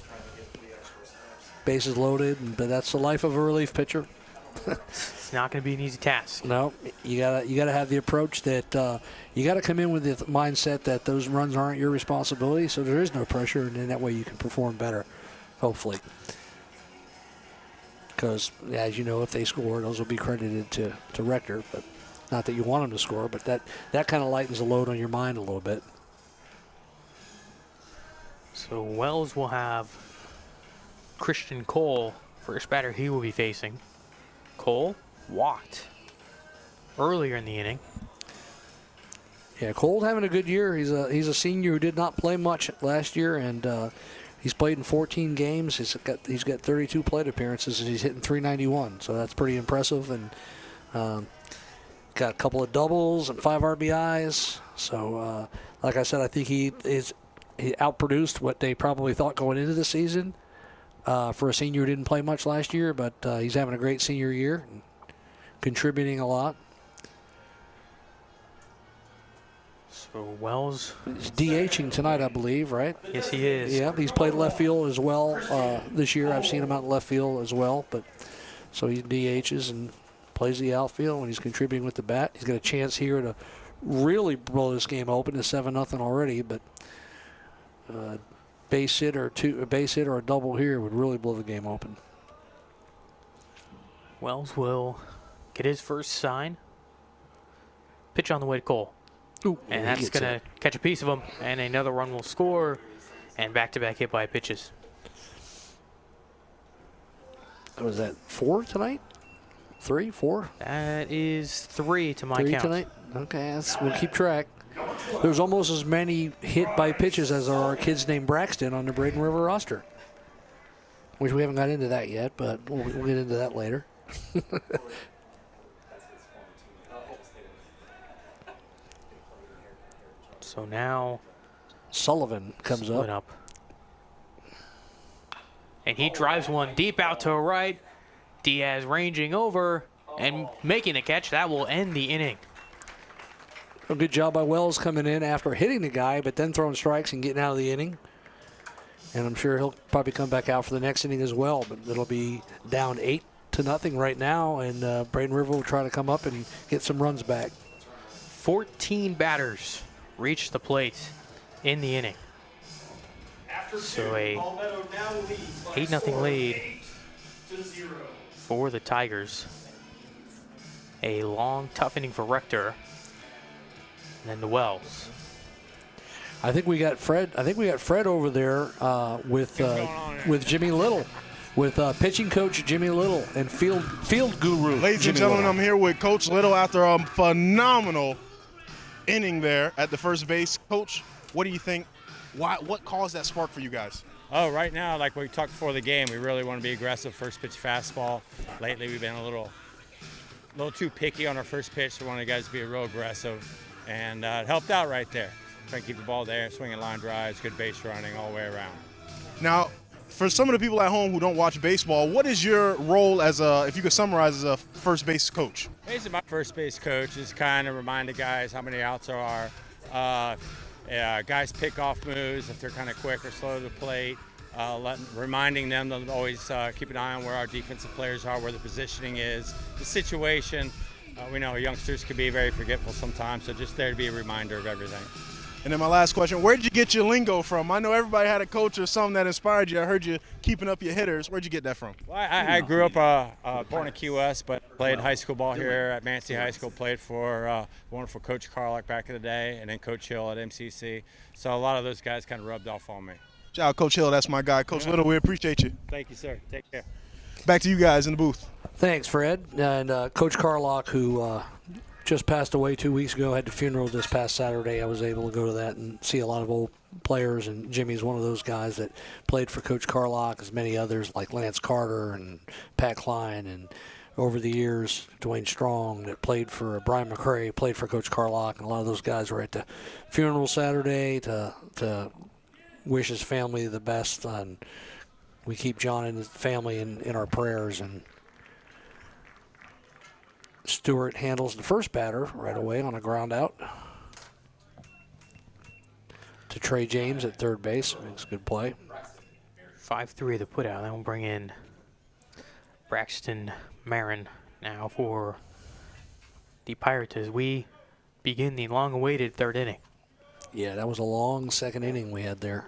Bases loaded, but that's the life of a relief pitcher. It's not going to be an easy task. No, you gotta have the approach that you gotta come in with the mindset that those runs aren't your responsibility, so there is no pressure, and then that way you can perform better, hopefully. Because, as you know, if they score, those will be credited to Rector, but not that you want them to score, but that kind of lightens the load on your mind a little bit. So Wells will have Christian Cole, first batter he will be facing. Cole walked earlier in the inning. Yeah, Cole's having a good year. He's a senior who did not play much last year, and he's played in 14 games. He's got 32 plate appearances, and he's hitting .391. So that's pretty impressive. And got a couple of doubles and 5 RBIs. So, like I said, I think he outproduced what they probably thought going into the season for a senior who didn't play much last year. But he's having a great senior year, and contributing a lot. So Wells is DHing tonight, I believe, right? Yes, he is. Yeah, he's played left field as well this year. I've seen him out in left field as well. But so he DHs and plays the outfield when he's contributing with the bat. He's got a chance here to really blow this game open. It's 7-0 already, but a base hit or a double here would really blow the game open. Wells will get his first sign. Pitch on the way to Cole. Ooh, and that's going to catch a piece of him, and another run will score, and back-to-back hit by pitches. Was that 4 tonight? 3, 4? That is 3 to my count. 3 tonight? Okay, we'll keep track. There's almost as many hit by pitches as there are kids named Braxton on the Braden River roster. Which we haven't got into that yet, but we'll get into that later. So now Sullivan comes up. And he drives one deep out to right. Diaz ranging over and making the catch. That will end the inning. A good job by Wells coming in after hitting the guy, but then throwing strikes and getting out of the inning. And I'm sure he'll probably come back out for the next inning as well, but it'll be down 8-0 right now, and Braden River will try to come up and get some runs back. 14 batters reach the plate in the inning. So a 8-0 lead for the Tigers. A long, tough inning for Rector. And then the Wells. I think we got Fred. I think we got Fred over there with Jimmy Little, with pitching coach Jimmy Little and field guru. Ladies and gentlemen, I'm here with Coach Little after a phenomenal inning there at the first base. Coach, what do you think? What caused that spark for you guys? Oh, right now, like we talked before the game, we really want to be aggressive. First pitch fastball. Lately, we've been a little too picky on our first pitch. So we want the guys to be real aggressive, and it helped out right there. Trying to keep the ball there, swinging line drives, good base running all the way around. Now, for some of the people at home who don't watch baseball, what is your role as if you could summarize, as a first base coach? Basically, my first base coach is kind of remind the guys how many outs there are. Guys pick off moves if they're kind of quick or slow to the plate. Reminding them to always keep an eye on where our defensive players are, where the positioning is, the situation. We know youngsters can be very forgetful sometimes, so just there to be a reminder of everything. And then my last question, where did you get your lingo from? I know everybody had a coach or something that inspired you. I heard you keeping up your hitters. Where'd you get that from? Well, I grew up born in Key West, but played high school ball here at Manatee High School. Played for wonderful Coach Carlock back in the day, and then Coach Hill at MCC. So a lot of those guys kind of rubbed off on me. Shout out Coach Hill, that's my guy. Coach Little, we appreciate you. Thank you, sir. Take care. Back to you guys in the booth. Thanks, Fred. And Coach Carlock, who just passed away 2 weeks ago, had the funeral this past Saturday. I was able to go to that and see a lot of old players, and Jimmy's one of those guys that played for Coach Carlock, as many others like Lance Carter and Pat Klein, and over the years, Dwayne Strong that played for Brian McCray, played for Coach Carlock, and a lot of those guys were at the funeral Saturday to wish his family the best, and we keep John and his family in our prayers. And Stewart handles the first batter right away on a ground out to Trey James at third base. Makes a good play. 5-3 the put out. Then we'll bring in Braxton Marin Now for the Pirates as we begin the long-awaited third inning. Yeah, that was a long second inning we had there.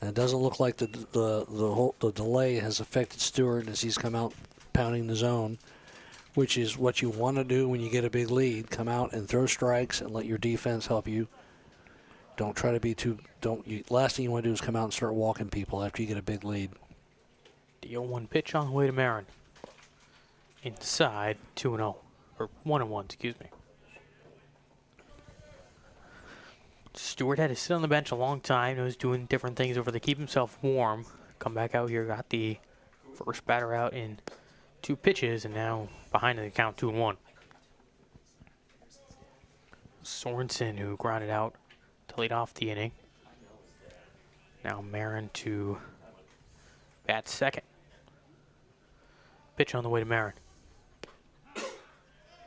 And it doesn't look like the delay has affected Stewart as he's come out pounding the zone, which is what you want to do when you get a big lead. Come out and throw strikes and let your defense help you. Don't try to be too. Last thing you want to do is come out and start walking people after you get a big lead. The 0-1 pitch on the way to Marin. Inside 2-0, or 1-1, excuse me. Stewart had to sit on the bench a long time. He was doing different things over to keep himself warm. Come back out here, got the first batter out in 2 pitches, and now behind the count 2-1. Sorensen, who grounded out to lead off the inning. Now Marin to bat second. Pitch on the way to Marin.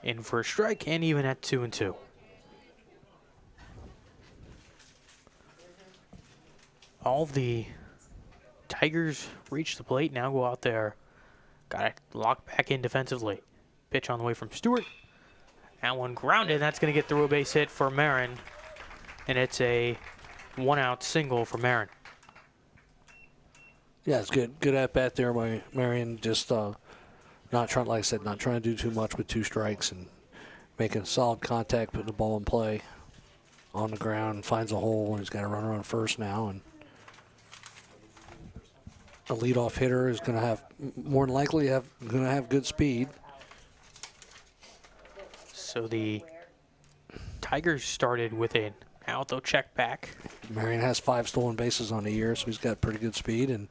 In for a strike, and even at 2-2. All the Tigers reach the plate, now go out there. Got it locked back in defensively. Pitch on the way from Stewart. That one grounded, that's going to get through a base hit for Marin. And it's a 1-out single for Marin. Yeah, it's good. Good at bat there by Marion. Just not trying, like I said, not trying to do too much with 2 strikes and making solid contact, putting the ball in play on the ground. Finds a hole, and he's got a runner on first now. And a leadoff hitter is going to have more than likely going to have good speed. So the Tigers started with an out, they'll check back. Marion has 5 stolen bases on the year, so he's got pretty good speed, and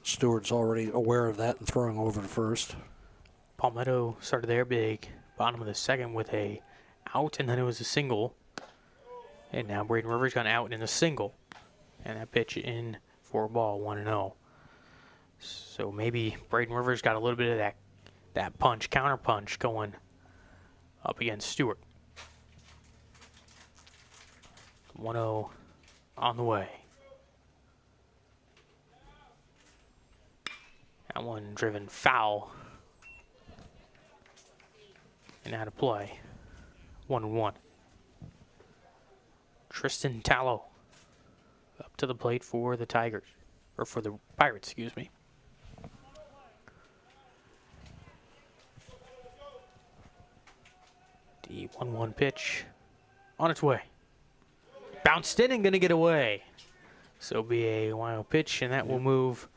Stewart's already aware of that and throwing over to first. Palmetto started their big bottom of the second with a out, and then it was a single. And now Braden Rivers got out in a single. And that pitch in for a ball, 1-0. So maybe Braden Rivers got a little bit of that punch, counter punch going up against Stewart. 1-0 on the way. That one driven foul. And out of play. 1-1. Tristan Tallow up to the plate for the Tigers. Or for the Pirates, excuse me. The 1-1 pitch on its way. Bounced in and going to get away. So be a wild pitch, and that will move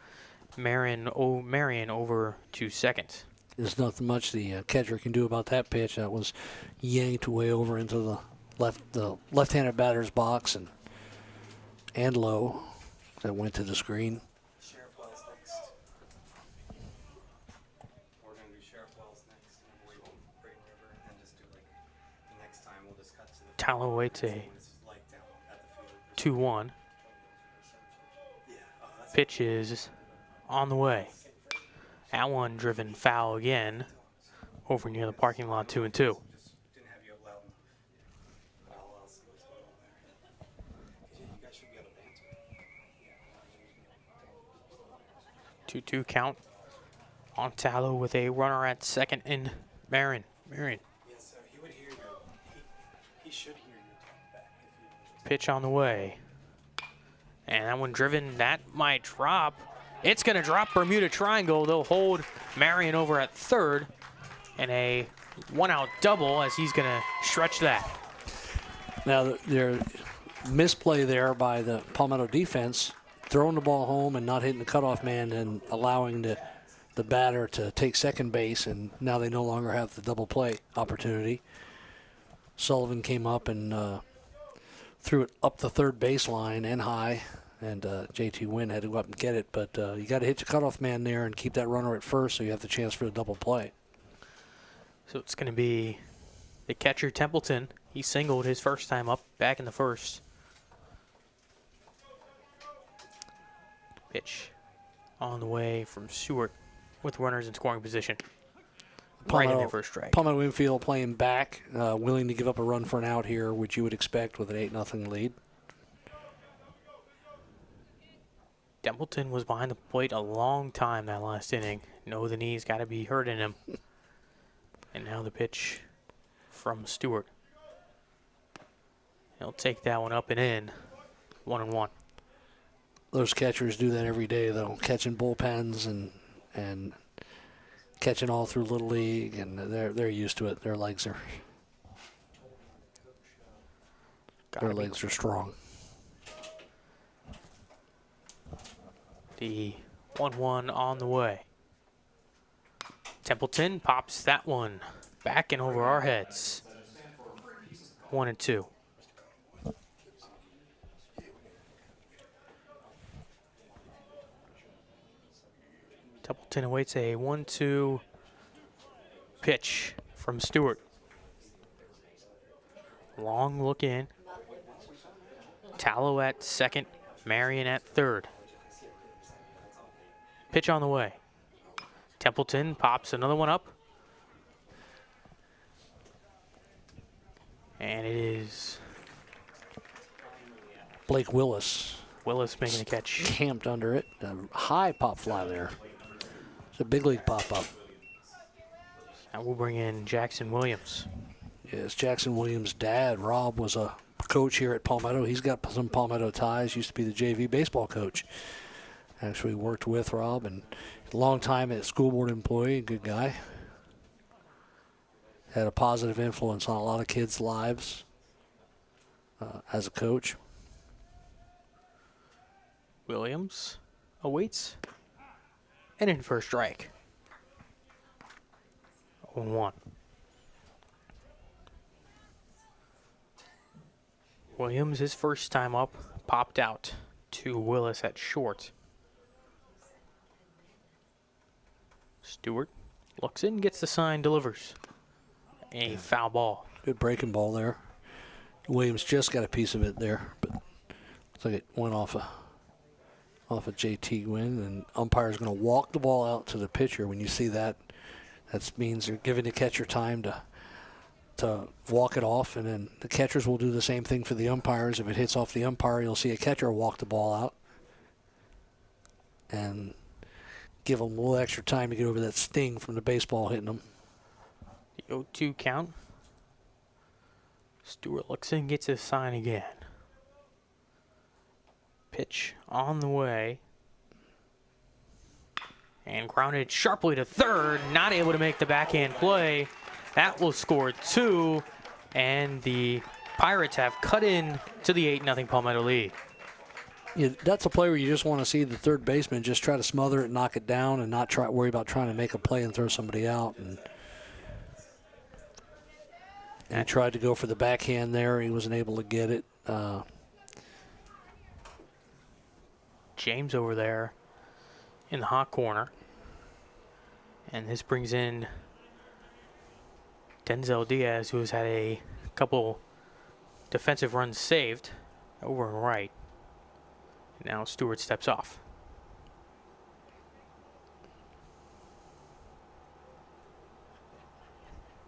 Marion over to second. There's nothing much the catcher can do about that pitch. That was yanked way over into the left-handed batter's box and low. That went to the screen. Sheriff Wells next. We're going to do Sheriff Wells next, and avoid Braden River, and then just do like the next time we'll just cut to the Tallow waits a 2-1. Pitch is on the way. That one driven foul again over near the parking lot, 2-2. 2-2 count on Tallow with a runner at second in Marin. Yes, sir. He would hear he should hear your talk back. Pitch on the way. And that one driven, that might drop. It's going to drop Bermuda Triangle. They'll hold Marion over at third. And a 1-out double as he's going to stretch that. Now, their misplay there by the Palmetto defense, throwing the ball home and not hitting the cutoff man and allowing the batter to take second base, and now they no longer have the double play opportunity. Sullivan came up and threw it up the third baseline and high, and JT Wynn had to go up and get it. But you got to hit your cutoff man there and keep that runner at first so you have the chance for the double play. So it's going to be the catcher, Templeton. He singled his first time up back in the first. Pitch on the way from Stewart with runners in scoring position. Right in their first strike. Palmetto infield playing back, willing to give up a run for an out here, which you would expect with an 8-0 lead. Templeton was behind the plate a long time that last inning. know the knee's got to be hurting him. And now the pitch from Stewart. He'll take that one up and in. 1-1. Those catchers do that every day, though, catching bullpens and catching all through Little League, and they're used to it. Their legs are strong. The 1-1 on the way. Templeton pops that one back and over our heads. 1-2. Templeton awaits a 1-2 pitch from Stewart. Long look in. Tallow at second, Marion at third. Pitch on the way. Templeton pops another one up. And it is Blake Willis. Willis making a catch. Camped under it. A high pop fly there. It's a big league pop up. And we'll bring in Jackson Williams. Yes, Jackson Williams' dad, Rob, was a coach here at Palmetto. He's got some Palmetto ties. Used to be the JV baseball coach. Actually worked with Rob, and a long time a school board employee, good guy. Had a positive influence on a lot of kids' lives as a coach. Williams awaits and in for a strike. 0-1. Williams, his first time up, popped out to Willis at short. Stewart looks in, gets the sign, delivers. A foul ball. Good breaking ball there. Williams just got a piece of it there, but looks like it went off a JT Gwynn, and umpire's going to walk the ball out to the pitcher. When you see that, that means they're giving the catcher time to walk it off, and then the catchers will do the same thing for the umpires. If it hits off the umpire, you'll see a catcher walk the ball out and give them a little extra time to get over that sting from the baseball hitting them. The 0-2 count. Stewart looks in, gets his sign again. Pitch on the way. And grounded sharply to third. Not able to make the backhand play. That will score 2. And the Pirates have cut in to the 8-0 Palmetto lead. Yeah, that's a play where you just want to see the third baseman just try to smother it, knock it down, and not worry about trying to make a play and throw somebody out. And he tried to go for the backhand there. He wasn't able to get it. James over there in the hot corner. And this brings in Denzel Diaz, who has had a couple defensive runs saved over and right. Now Stewart steps off.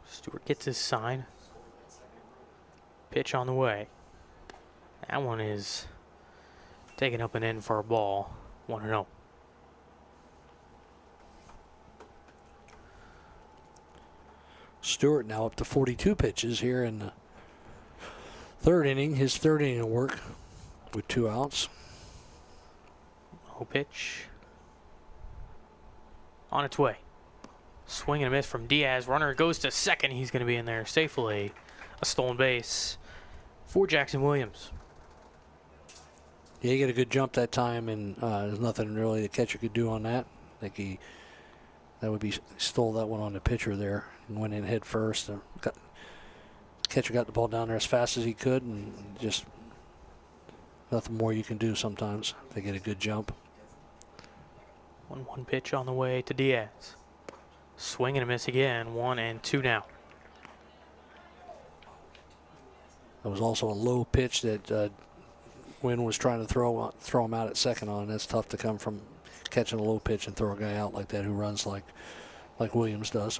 Stewart gets his sign. Pitch on the way. That one is taken up and in for a ball. 1-0. Stewart now up to 42 pitches here in the third inning. His third inning of work with 2 outs. Low pitch. On its way. Swing and a miss from Diaz. Runner goes to second. He's going to be in there safely. A stolen base for Jackson Williams. Yeah, he got a good jump that time, and there's nothing really the catcher could do on that. I think stole that one on the pitcher there and went in head first. Catcher got the ball down there as fast as he could, and just nothing more you can do sometimes. They get a good jump. 1-1 pitch on the way to Diaz. Swing and a miss again. 1-2 now. There was also a low pitch that Wynn was trying to throw him out at second on. That's tough to come from catching a low pitch and throw a guy out like that who runs like Williams does.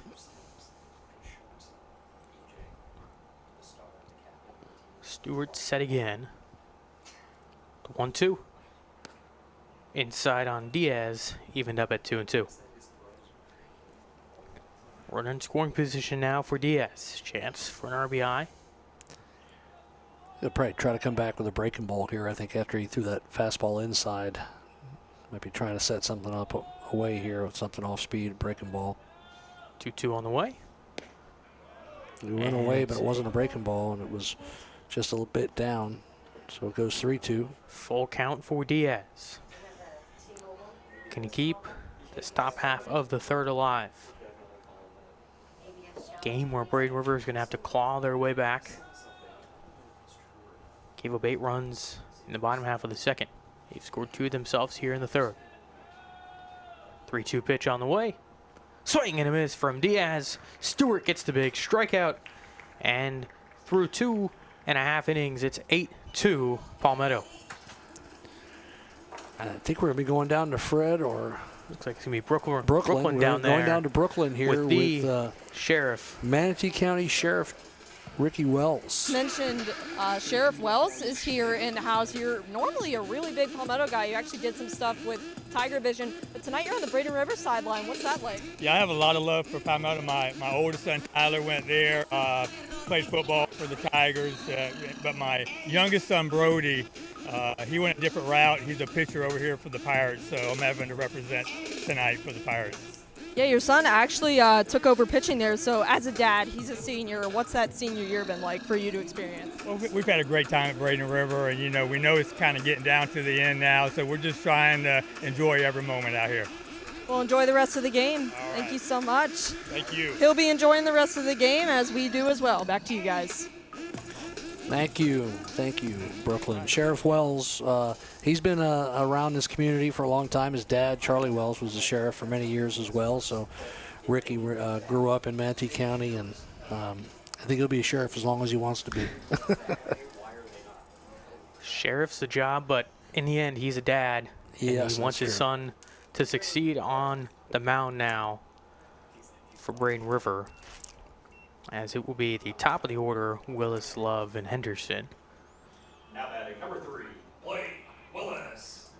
Stewart set again. 1-2. Inside on Diaz, evened up at 2-2. Runner in scoring position now for Diaz. Chance for an RBI. He'll probably try to come back with a breaking ball here, I think, after he threw that fastball inside. Might be trying to set something up away here with something off speed, breaking ball. 2-2 on the way. It went away, but it wasn't a breaking ball, and it was just a little bit down. So it goes 3-2. Full count for Diaz. Can he keep this top half of the third alive? Game where Braden River is going to have to claw their way back. Gave up 8 runs in the bottom half of the second. They've scored 2 themselves here in the third. 3-2 pitch on the way. Swing and a miss from Diaz. Stewart gets the big strikeout. And through 2.5 innings, it's 8-2 Palmetto. I think we're going to be going down to Fred or... Looks like it's going to be Brooklyn We're down there. Going down to Brooklyn here with the with Sheriff. Manatee County Sheriff Ricky Wells. Mentioned Sheriff Wells is here in the house. You're normally a really big Palmetto guy. You actually did some stuff with Tiger Vision, but tonight you're on the Braden River sideline. What's that like? Yeah, I have a lot of love for Palmetto. My oldest son Tyler went there, played football for the Tigers, but my youngest son Brody, he went a different route. He's a pitcher over here for the Pirates, so I'm having to represent tonight for the Pirates. Yeah, your son actually took over pitching there, so as a dad, he's a senior. What's that senior year been like for you to experience? Well, we've had a great time at Braden River, and we know it's kind of getting down to the end now, so we're just trying to enjoy every moment out here. Well, enjoy the rest of the game. Thank you so much. Thank you. He'll be enjoying the rest of the game, as we do as well. Back to you guys. Thank you, Brooklyn. Sheriff Wells, he's been around this community for a long time. His dad, Charlie Wells, was the sheriff for many years as well. So Ricky grew up in Manatee County, and I think he'll be a sheriff as long as he wants to be. Sheriff's the job, but in the end, he's a dad. Yes, and he wants his son to succeed on the mound now for Braden River, as it will be the top of the order, Willis, Love, and Henderson. Now batting number 3, Blake Willis.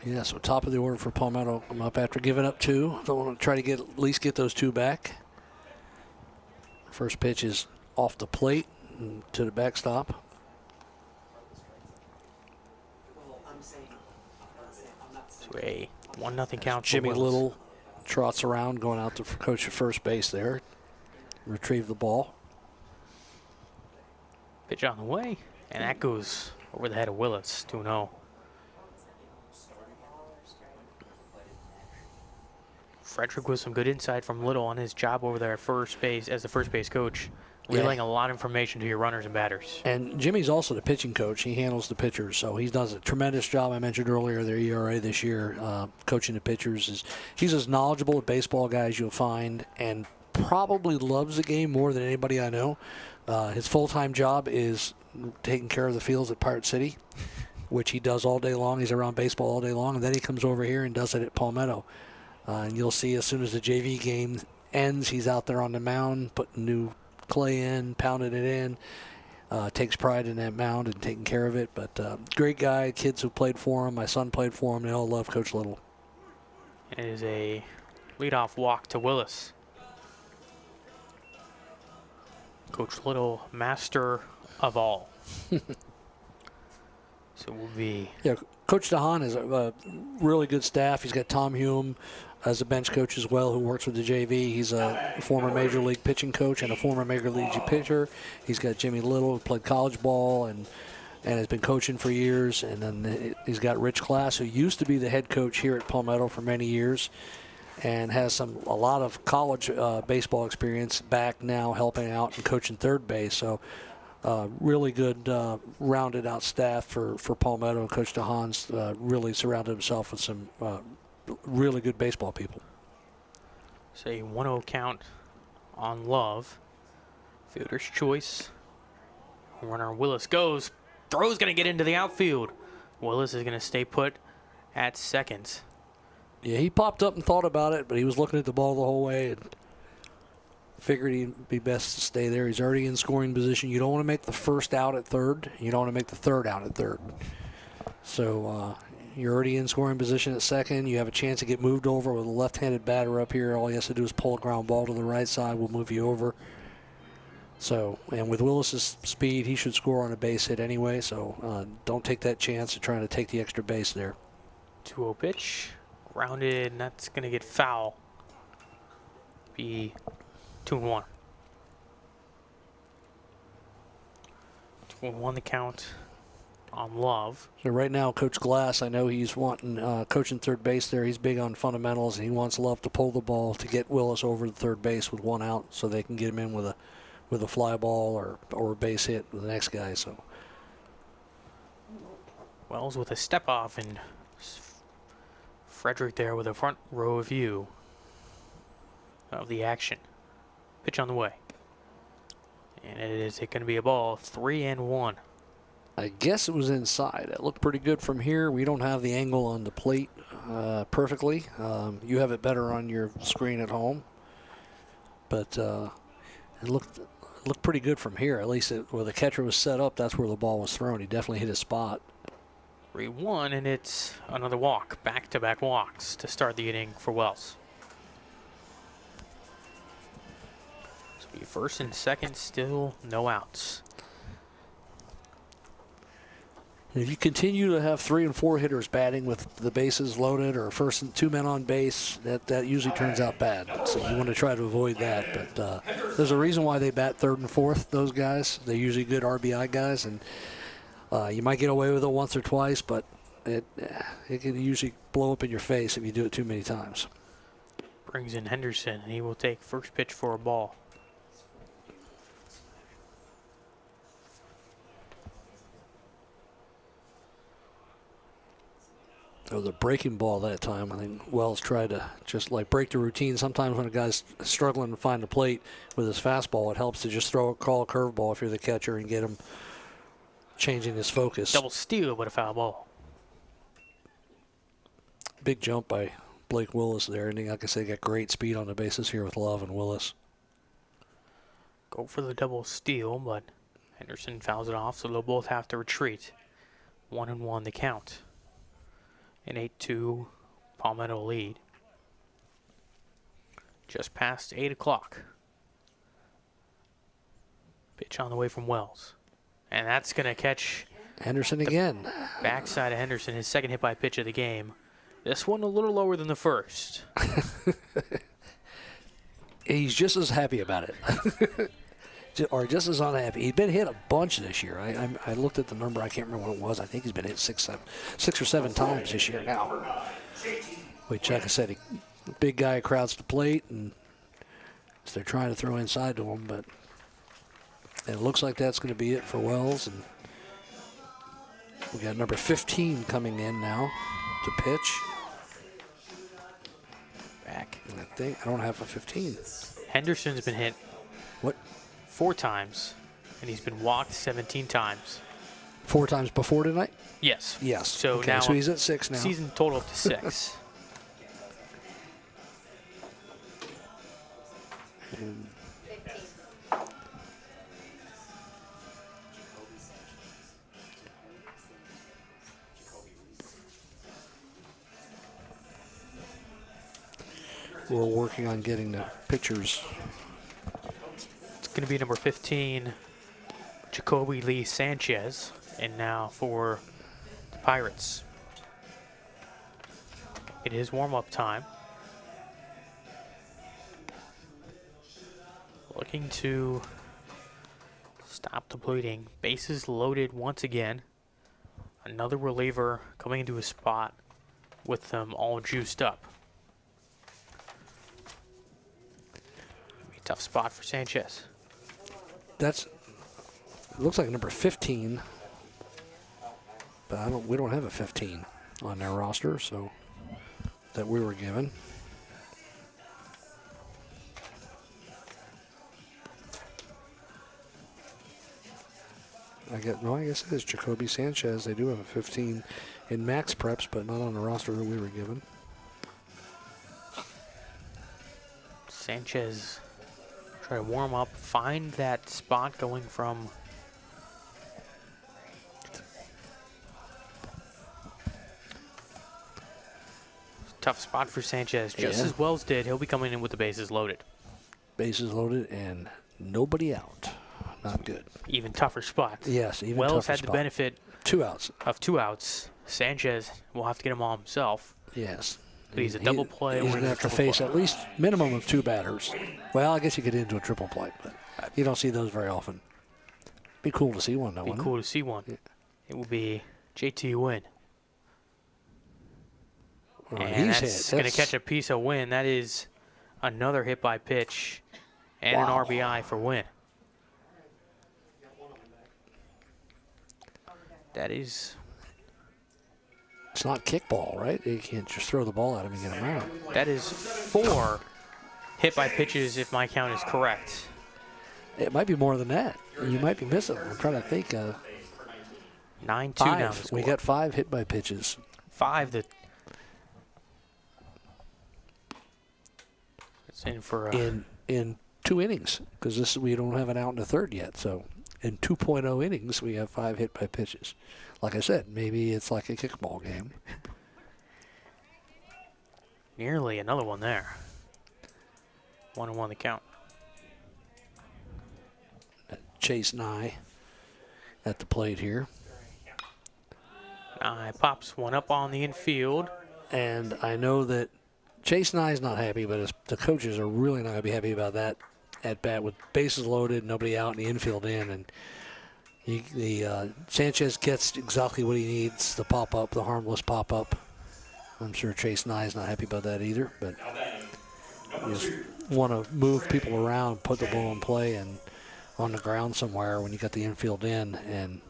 Yeah, so top of the order for Palmetto. I'm up after giving up 2. So I want to try to at least get those 2 back. First pitch is off the plate and to the backstop. So a 1-0 count. Jimmy for Little trots around, going out to coach at first base there. Retrieve the ball. Pitch on the way, and that goes over the head of Willis, 2-0. Frederick with some good insight from Little on his job over there at first base as the first base coach, relaying a lot of information to your runners and batters. And Jimmy's also the pitching coach. He handles the pitchers, so he does a tremendous job. I mentioned earlier their ERA this year, coaching the pitchers. He's as knowledgeable a baseball guy as you'll find, and probably loves the game more than anybody I know. His full-time job is taking care of the fields at Pirate City, which he does all day long. He's around baseball all day long, and then he comes over here and does it at Palmetto. And you'll see as soon as the JV game ends, he's out there on the mound, putting new clay in, pounding it in. Takes pride in that mound and taking care of it. But great guy, kids who played for him. My son played for him. They all love Coach Little. It is a leadoff walk to Willis. Coach Little, master of all. So we'll be... Yeah, Coach DeHaan is a really good staff. He's got Tom Hume as a bench coach as well, who works with the JV. He's a former Major League pitching coach and a former Major League pitcher. He's got Jimmy Little, who played college ball and has been coaching for years. And then he's got Rich Class, who used to be the head coach here at Palmetto for many years, and has a lot of college baseball experience back now, helping out and coaching third base. So really good rounded out staff for Palmetto. Coach DeHaan's really surrounded himself with some really good baseball people. Say 1-0 count on Love. Fielder's choice. Runner Willis goes. Throw's going to get into the outfield. Willis is going to stay put at second. Yeah, he popped up and thought about it, but he was looking at the ball the whole way and figured he'd be best to stay there. He's already in scoring position. You don't want to make the first out at third. You don't want to make the third out at third. So You're already in scoring position at second. You have a chance to get moved over with a left-handed batter up here. All he has to do is pull a ground ball to the right side. We'll move you over. So, and with Willis's speed, he should score on a base hit anyway. So don't take that chance of trying to take the extra base there. 2-0 pitch. Grounded, and that's going to get foul. Be 2-1. 2-1 the count on Love. So right now, Coach Glass, I know he's wanting coaching third base there. He's big on fundamentals, and he wants Love to pull the ball to get Willis over to third base with one out, so they can get him in with a fly ball or a base hit with the next guy. So Wells with a step off, and Frederick there with a front row view of the action. Pitch on the way. And it is going to be a ball, 3-1. I guess it was inside. It looked pretty good from here. We don't have the angle on the plate perfectly. You have it better on your screen at home. But it looked pretty good from here. At least where the catcher was set up, that's where the ball was thrown. He definitely hit his spot. 3-1, and it's another walk. Back-to-back walks to start the inning for Wells. So be first and second, still no outs. If you continue to have 3 and 4 hitters batting with the bases loaded or first and 2 men on base, that usually turns out bad. So you want to try to avoid that. But there's a reason why they bat third and fourth, those guys. They're usually good RBI guys. And you might get away with it once or twice, but it can usually blow up in your face if you do it too many times. Brings in Henderson, and he will take first pitch for a ball. It was a breaking ball that time. I think Wells tried to just like break the routine. Sometimes when a guy's struggling to find the plate with his fastball, it helps to just call a curveball if you're the catcher and get him changing his focus. Double steal, but a foul ball. Big jump by Blake Willis there. And like I say, got great speed on the bases here with Love and Willis. Go for the double steal, but Henderson fouls it off, so they'll both have to retreat. 1-1 the count. An 8-2 Palmetto lead. Just past 8 o'clock. Pitch on the way from Wells. And that's going to catch Henderson again. Backside of Henderson, his second hit by pitch of the game. This one a little lower than the first. He's just as happy about it. Or just as unhappy. He's been hit a bunch this year. I looked at the number. I can't remember what it was. I think he's been hit 6 or 7 times this year now. Which, like I said, big guy crowds the plate, and so they're trying to throw inside to him. But it looks like that's going to be it for Wells. And we got number 15 coming in now to pitch. Back. I don't have a 15. Henderson's been hit. What? 4 times, and he's been walked 17 times. 4 times before tonight? Yes. Yes. So okay, now so he's at 6 now. Season total up to 6. We're working on getting the pitchers. It's going to be number 15, Jacoby Lee Sanchez, and now for the Pirates. It is warm-up time. Looking to stop the bleeding. Bases loaded once again. Another reliever coming into a spot with them all juiced up. Tough spot for Sanchez. It looks like number 15, but we don't have a 15 on their roster, so that we were given. I guess it is Jacoby Sanchez. They do have a 15 in max preps, but not on the roster that we were given. Sanchez try to warm up, find that spot going from Tough spot for Sanchez, just as Wells did. He'll be coming in with the bases loaded. Bases loaded and nobody out. Not good. Even tougher spot. Yes, even Wells tougher had spot. the benefit 2 outs. of 2 outs. Sanchez will have to get them all himself. Yes. But he's a double play. He's going to have to face at least minimum of 2 batters. Well, I guess you get into a triple play, but you don't see those very often. Be cool to see one, though. Be cool to see one. Yeah. It will be JT Wynn. And that's going to catch a piece of Wynn. That is another hit by pitch and an RBI for Wynn. That is... It's not kickball, right? You can't just throw the ball at him and get him out. That is 4 hit by pitches, if my count is correct. It might be more than that. You might be missing. I'm trying to think. 9-2 down the score. We got 5 hit by pitches. 5 that... It's in for... In 2 innings, because we don't have an out in the third yet. So in 2.0 innings, we have 5 hit by pitches. Like I said, maybe it's like a kickball game. Nearly another one there. 1-1 the count. Chase Nye at the plate here. Nye pops one up on the infield. And I know that Chase Nye's not happy, but the coaches are really not going to be happy about that at bat with bases loaded, nobody out, and the infield in. And Sanchez gets exactly what he needs, the pop-up, the harmless pop-up. I'm sure Chase Nye's not happy about that either, but you just want to move people around, put the ball in play and on the ground somewhere when you got the infield in. And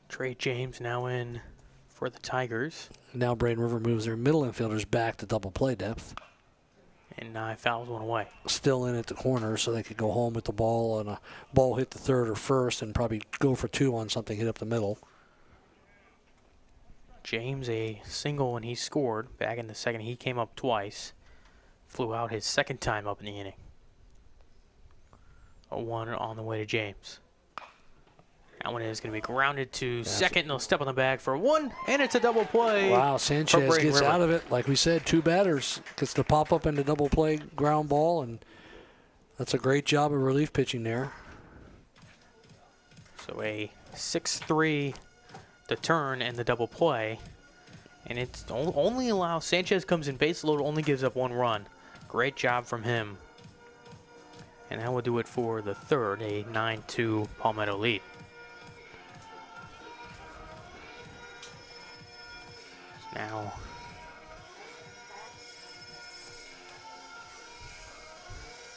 Trey James now in for the Tigers. Now Braden River moves their middle infielders back to double play depth. And Nye fouls one away. Still in at the corner, so they could go home with the ball, and a ball hit the third or first and probably go for 2 on something hit up the middle. James a single when he scored. Back in the second, he came up twice. Flew out his second time up in the inning. A 1 on the way to James. That one is going to be grounded to second, and they'll step on the bag for 1, and it's a double play. Wow, Sanchez gets out of it. Like we said, 2 batters. Gets the pop-up and the double play ground ball, and that's a great job of relief pitching there. So a 6-3 the turn and the double play. And it's only allows, Sanchez comes in base load, only gives up 1 run. Great job from him. And that will do it for the third, a 9-2 Palmetto lead. Now,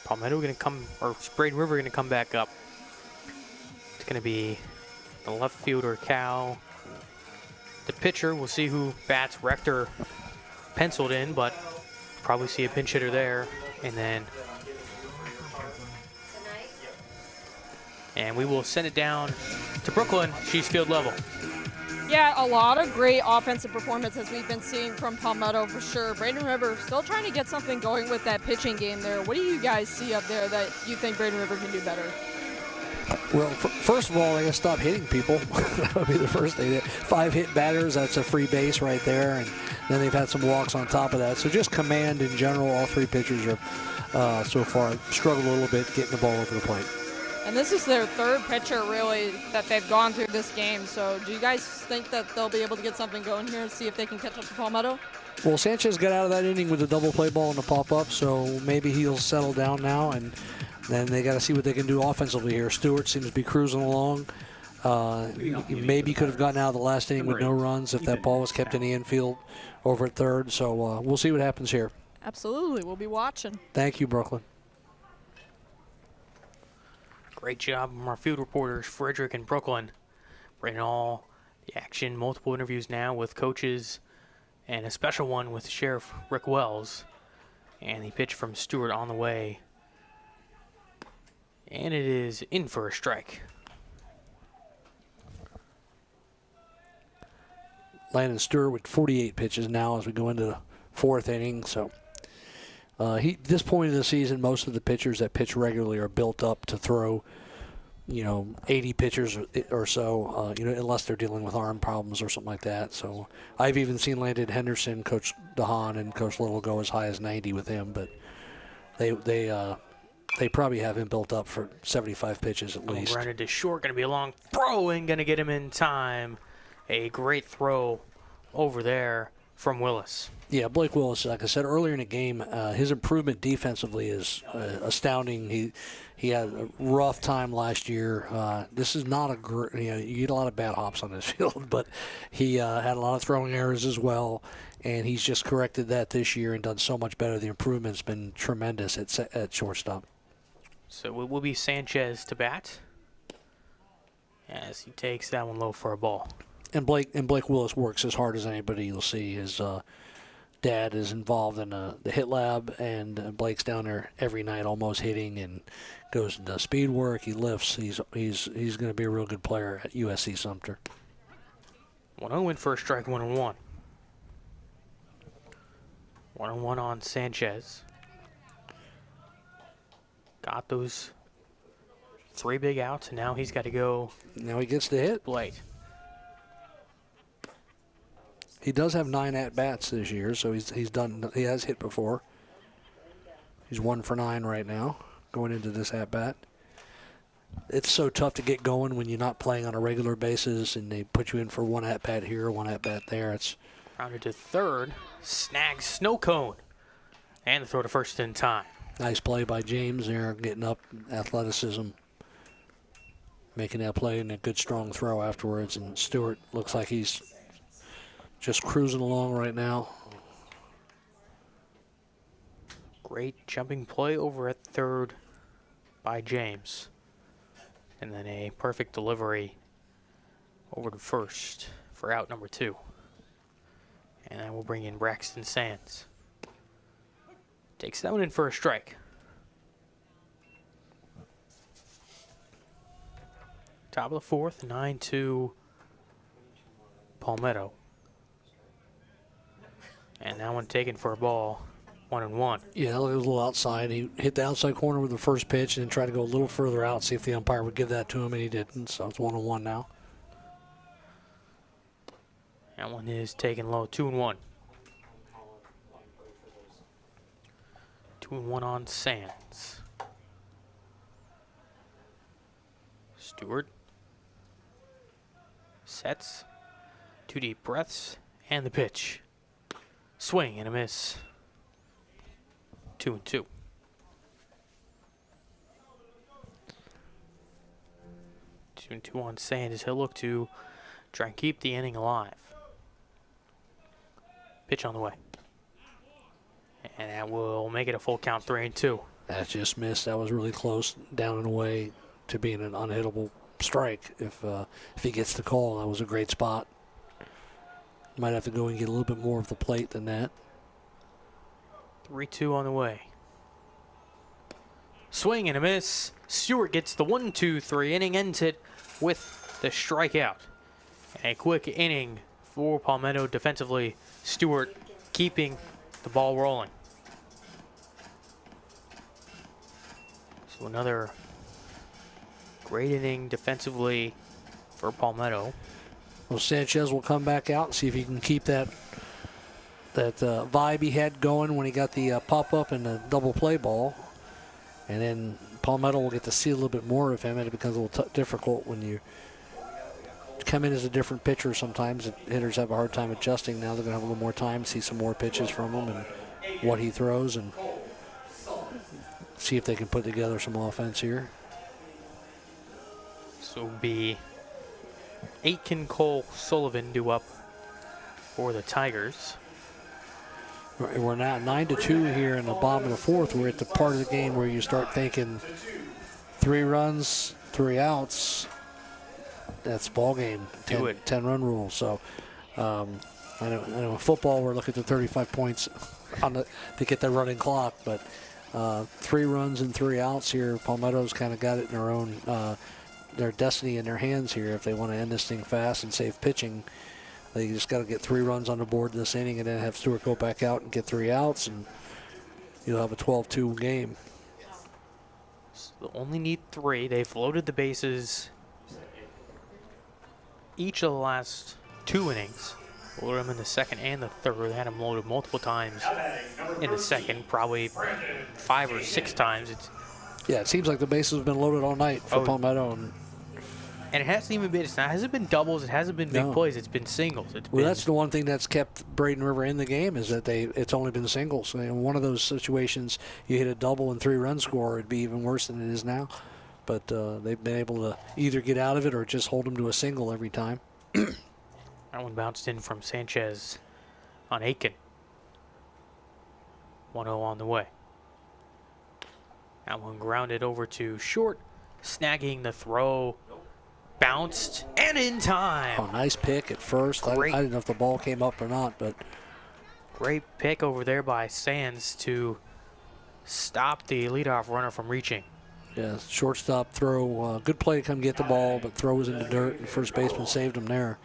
Palmetto going to come, or Braden River going to come back up. It's going to be the left fielder, Cal. The pitcher, we'll see who bats. Rector penciled in, but probably see a pinch hitter there. And we will send it down to Brooklyn. She's field level. Yeah, a lot of great offensive performances we've been seeing from Palmetto for sure. Braden River still trying to get something going with that pitching game there. What do you guys see up there that you think Braden River can do better? Well, first of all, they got to stop hitting people. That would be the first thing. 5 hit batters, that's a free base right there. And then they've had some walks on top of that. So just command in general, all 3 pitchers are so far struggled a little bit getting the ball over the plate. And this is their 3rd pitcher, really, that they've gone through this game. So do you guys think that they'll be able to get something going here and see if they can catch up to Palmetto? Well, Sanchez got out of that inning with the double play ball and the pop-up, so maybe he'll settle down now, and then they got to see what they can do offensively here. Stewart seems to be cruising along. Maybe could have gotten out of the last inning with no runs if that ball was kept in the infield over at third. So we'll see what happens here. Absolutely. We'll be watching. Thank you, Brooklyn. Great job from our field reporters, Frederick and Brooklyn. Bringing all the action, multiple interviews now with coaches, and a special one with Sheriff Rick Wells. And the pitch from Stewart on the way. And it is in for a strike. Landon Stewart with 48 pitches now as we go into the 4th inning. So this point of the season, most of the pitchers that pitch regularly are built up to throw 80 pitchers or so, unless they're dealing with arm problems or something like that. So I've even seen Landon Henderson, Coach DeHaan, and Coach Little go as high as 90 with him, but they probably have him built up for 75 pitches at least. Grounded to short, going to be a long throw and going to get him in time. A great throw over there from Willis. Yeah, Blake Willis, like I said earlier in the game, his improvement defensively is astounding. He had a rough time last year. This is not a great, you get a lot of bad hops on this field, but he had a lot of throwing errors as well, and he's just corrected that this year and done so much better. The improvement's been tremendous at shortstop. So it will be Sanchez to bat as he takes that one low for a ball. And Blake Willis works as hard as anybody you'll see. His dad is involved in the hit lab, and Blake's down there every night almost hitting and goes and does speed work. He lifts. He's going to be a real good player at USC Sumter. 1-0 in first strike, 1-1. 1-1 on Sanchez. Got those 3 big outs, and now he's got to go. Now he gets the hit. Blade. He does have 9 at-bats this year, so he has hit before. He's 1 for 9 right now, going into this at-bat. It's so tough to get going when you're not playing on a regular basis, and they put you in for 1 at-bat here, 1 at-bat there. It's rounded to third, snags snow cone, and the throw to first in time. Nice play by James there, getting up, athleticism, making that play, and a good strong throw afterwards. And Stewart looks like he's just cruising along right now. Great jumping play over at third by James. And then a perfect delivery over to first for out number 2. And then we'll bring in Braxton Sands. Takes that one in for a strike. Top of the fourth, 9-2 Palmetto. And that one taken for a ball, 1-1. Yeah, it was a little outside. He hit the outside corner with the first pitch and then tried to go a little further out, see if the umpire would give that to him, and he didn't. So it's 1-1 now. That one is taken low, 2-1. 2-1 on Sands. Stewart sets, 2 deep breaths, and the pitch. Swing and a miss. 2-2. 2-2 on Sands. He'll look to try and keep the inning alive. Pitch on the way. And that will make it a full count, 3-2. That just missed. That was really close, down and away to being an unhittable strike. If he gets the call, that was a great spot. Might have to go and get a little bit more of the plate than that. 3-2 on the way. Swing and a miss. Stewart gets the 1-2-3 inning, ends it with the strikeout. A quick inning for Palmetto defensively. Stewart keeping the ball rolling. So another great inning defensively for Palmetto. Well, Sanchez will come back out and see if he can keep that vibe he had going when he got the pop-up and the double play ball. And then Palmetto will get to see a little bit more of him, and it becomes a little difficult when you come in as a different pitcher sometimes. Hitters have a hard time adjusting. Now they're going to have a little more time, see some more pitches from him and what he throws, and see if they can put together some offense here. So it'll be Aitken, Cole, Sullivan due up for the Tigers. We're now 9-2 here in the bottom of the fourth. We're at the part of the game where you start thinking 3 runs, 3 outs. That's ball game. 10-run rule. So I know in football we're looking at 35 points to get that running clock, but 3 runs and 3 outs here. Palmetto's kind of got it in their own their destiny in their hands here. If they want to end this thing fast and save pitching, they just got to get 3 runs on the board this inning and then have Stewart go back out and get 3 outs, and you'll have a 12-2 game. So they only need 3. They've loaded the bases each of the last 2 innings. Loaded them in the second and the third. They had them loaded multiple times in the second, probably 5 or 6 times. Yeah, it seems like the bases have been loaded all night for Palmetto. And it hasn't even been, it hasn't been doubles, it hasn't been big plays, it's been singles. That's the one thing that's kept Braden River in the game is that it's only been singles. In one of those situations, you hit a double and 3-run score, it'd be even worse than it is now. But they've been able to either get out of it or just hold them to a single every time. That one bounced in from Sanchez on Aiken. 1-0 on the way. That one grounded over to short, snagging the throw. Bounced and in time. Oh, nice pick at first. I didn't know if the ball came up or not, but great pick over there by Sands to stop the leadoff runner from reaching. Yeah, shortstop throw. Good play to come get the ball, but throw was in the dirt, and first baseman saved him there.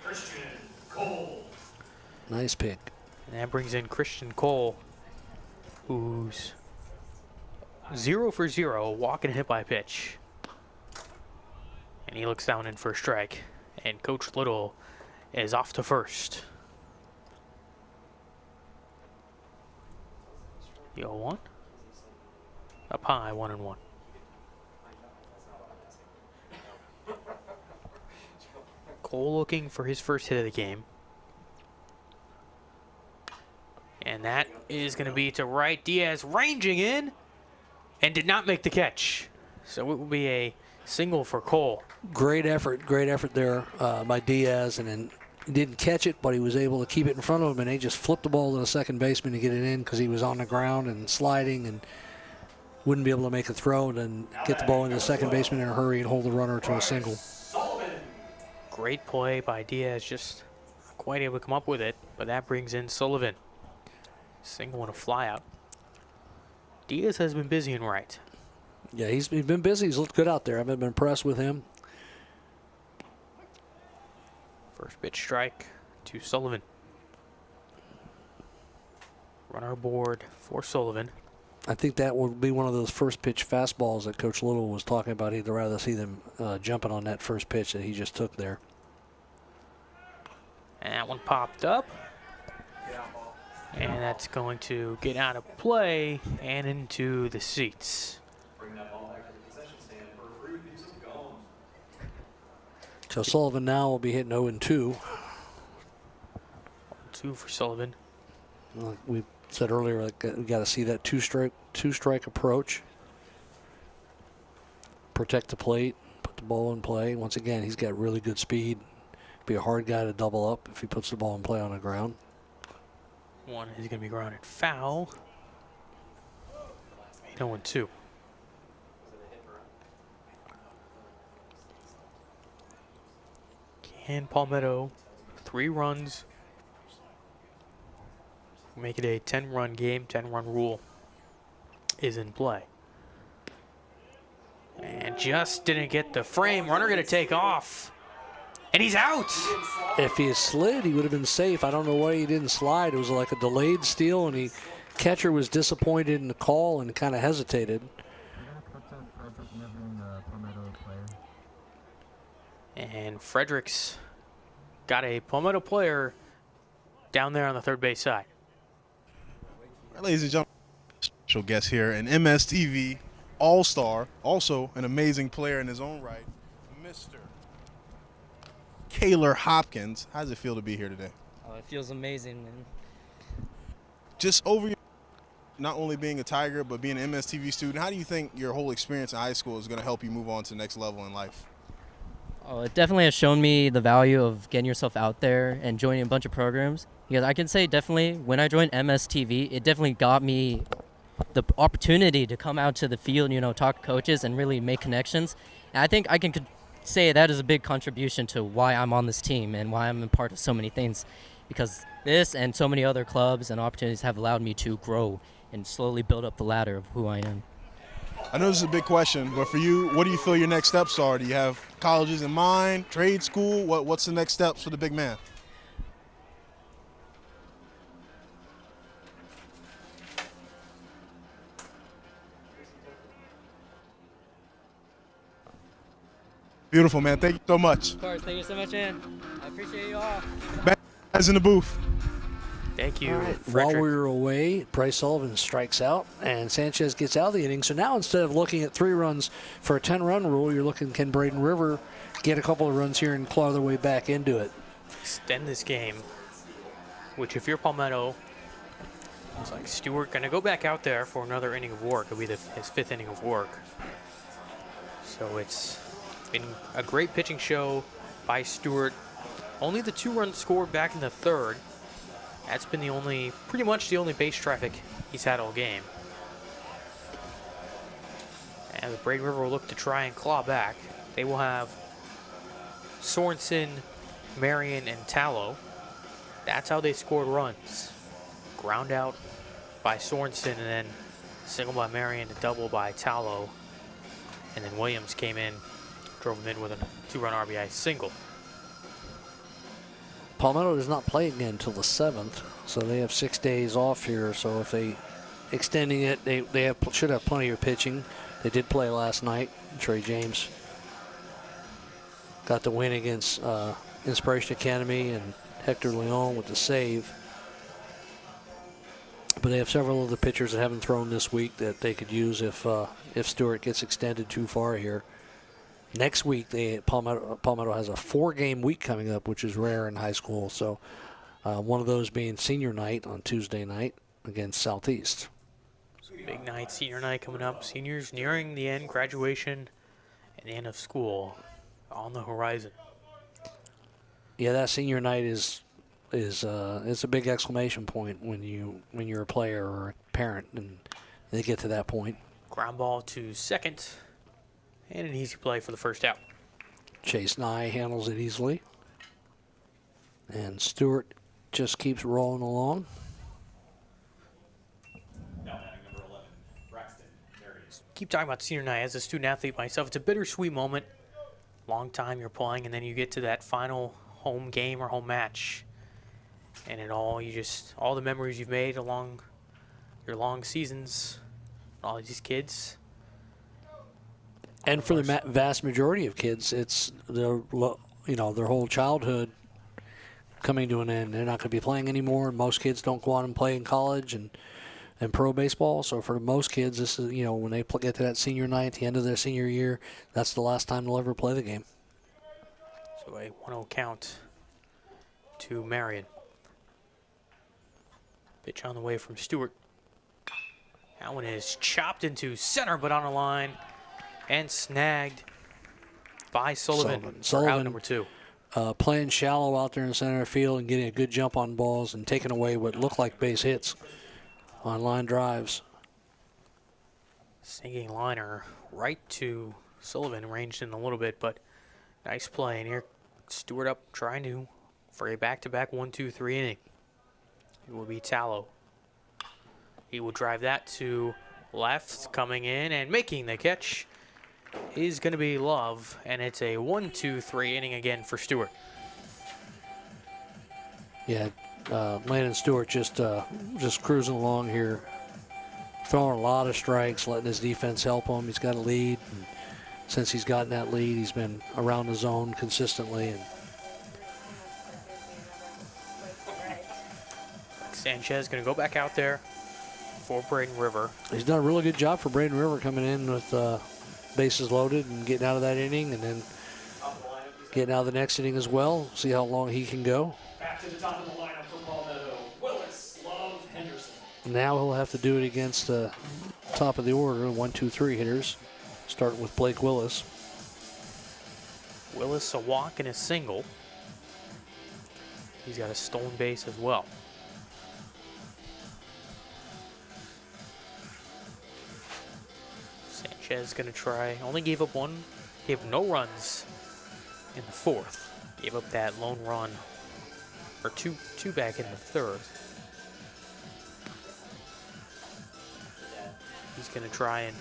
Nice pick. And that brings in Christian Cole, who's 0 for 0, walking hit by pitch. And he looks down in for a strike. And Coach Little is off to first. The 0-1. Up high, 1-1. Cole looking for his first hit of the game. And that is going to be to right. Diaz ranging in and did not make the catch. So it will be a single for Cole. Great effort there by Diaz, and then he didn't catch it, but he was able to keep it in front of him, and they just flipped the ball to the second baseman to get it in because he was on the ground and sliding and wouldn't be able to make a throw, and then get the ball into the second baseman in a hurry and hold the runner to a single. Great play by Diaz, just not quite able to come up with it, but that brings in Sullivan. Single and a flyout. Diaz has been busy in right. Yeah, he's been busy. He's looked good out there. I've been impressed with him. First pitch strike to Sullivan. Runner aboard for Sullivan. I think that will be one of those first pitch fastballs that Coach Little was talking about. He'd rather see them jumping on that first pitch that he just took there. And that one popped up. And that's going to get out of play and into the seats. So Sullivan now will be hitting 0-2. 2 for Sullivan. Like we said earlier, we got to see that two strike approach. Protect the plate, put the ball in play. Once again, he's got really good speed. Be a hard guy to double up if he puts the ball in play on the ground. One is going to be grounded foul. 0-2. Can Palmetto 3 runs make it a 10-run game? 10-run rule is in play. And just didn't get the frame. Runner going to take off. And he's out. If he had slid, he would have been safe. I don't know why he didn't slide. It was like a delayed steal, and catcher was disappointed in the call and kind of hesitated. And Fredericks got a Palmetto player down there on the third base side. All right, ladies and gentlemen, special guest here, an MSTV All-Star, also an amazing player in his own right, Mr. Kaylor Hopkins. How does it feel to be here today? Oh, it feels amazing, man. Just over not only being a Tiger, but being an MSTV student, how do you think your whole experience in high school is going to help you move on to the next level in life? Oh, it definitely has shown me the value of getting yourself out there and joining a bunch of programs. Because I can say definitely when I joined MSTV, it definitely got me the opportunity to come out to the field, talk to coaches and really make connections. And I think I can say that is a big contribution to why I'm on this team and why I'm a part of so many things. Because this and so many other clubs and opportunities have allowed me to grow and slowly build up the ladder of who I am. I know this is a big question, but for you, what do you feel your next steps are? Do you have colleges in mind, trade school? What's the next steps for the big man? Beautiful, man. Thank you so much. Of course. Thank you so much, man. I appreciate you all. Back guys in the booth. Thank you, While Frederick. we were away, Bryce Sullivan strikes out, and Sanchez gets out of the inning. So now instead of looking at 3 runs for a 10-run rule, you're looking, can Braden River get a couple of runs here and claw their way back into it? Extend this game, which if you're Palmetto, it's like Stewart going to go back out there for another inning of work. It'll be his 5th inning of work. So it's been a great pitching show by Stewart. Only the 2 runs scored back in the 3rd. That's been pretty much the only base traffic he's had all game. And the Braden River will look to try and claw back. They will have Sorensen, Marion, and Tallow. That's how they scored runs. Ground out by Sorensen, and then single by Marion, a double by Tallow. And then Williams came in, drove him in with a 2-run RBI single. Palmetto does not play again until the 7th, so they have 6 days off here. So if they extending it, they should have plenty of pitching. They did play last night. Trey James got the win against Inspiration Academy, and Hector Leon with the save. But they have several of the pitchers that haven't thrown this week that they could use if Stewart gets extended too far here. Next week, Palmetto has a 4-game week coming up, which is rare in high school. So one of those being senior night on Tuesday night against Southeast. Big night, senior night coming up. Seniors nearing the end, graduation, and the end of school on the horizon. Yeah, that senior night is it's a big exclamation point when you're a player or a parent and they get to that point. Ground ball to second, and an easy play for the first out. Chase Nye handles it easily, and Stewart just keeps rolling along. Keep talking about senior night. As a student athlete myself, it's a bittersweet moment. Long time you're playing, and then you get to that final home game or home match, and all the memories you've made along your long seasons, all these kids. And for the vast majority of kids, it's their whole childhood coming to an end. They're not going to be playing anymore. Most kids don't go on and play in college and pro baseball. So for most kids, this is, when they get to that senior night, the end of their senior year, that's the last time they'll ever play the game. So a 1-0 count to Marion. Pitch on the way from Stewart. That one is chopped into center, but on a line and snagged by Sullivan for out number 2. Playing shallow out there in center field and getting a good jump on balls and taking away what looked like base hits on line drives. Sinking liner right to Sullivan, ranged in a little bit, but nice play. And here, Stewart up trying for a back-to-back 1-2-3 inning. It will be Tallow. He will drive that to left, coming in and making the catch is going to be Love, and it's a 1-2-3 inning again for Stewart. Yeah, Landon Stewart just cruising along here, throwing a lot of strikes, letting his defense help him. He's got a lead, and since he's gotten that lead, he's been around the zone consistently. And Sanchez going to go back out there for Braden River. He's done a really good job for Braden River coming in with bases loaded and getting out of that inning, and then getting out of the next inning as well. See how long he can go. Back to the top of the lineup for Palmetto, Willis, Love, Henderson. Now he'll have to do it against the top of the order, 1, 2, 3 hitters, starting with Blake Willis. Willis a walk and a single. He's got a stolen base as well. Sanchez going to try. Only gave up one. Gave no runs in the 4th. Gave up that lone run, or two back in the 3rd. He's going to try and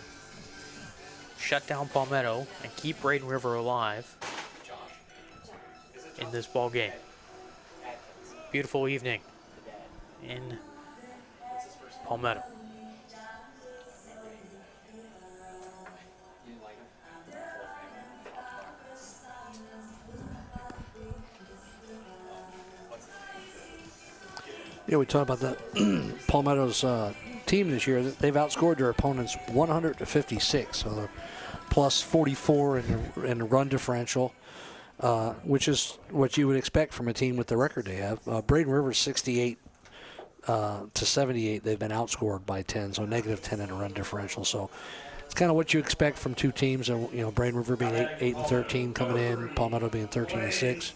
shut down Palmetto and keep Braden River alive in this ball game. Beautiful evening in Palmetto. Yeah, we talked about that. Palmetto's team this year, they've outscored their opponents 100-56, so they're plus 44 in the run differential, which is what you would expect from a team with the record they have. Braden River's 68 to 78. They've been outscored by 10, so negative 10 in a run differential. So it's kind of what you expect from two teams. You know, Braden River being 8-13 coming in, Palmetto being 13-6.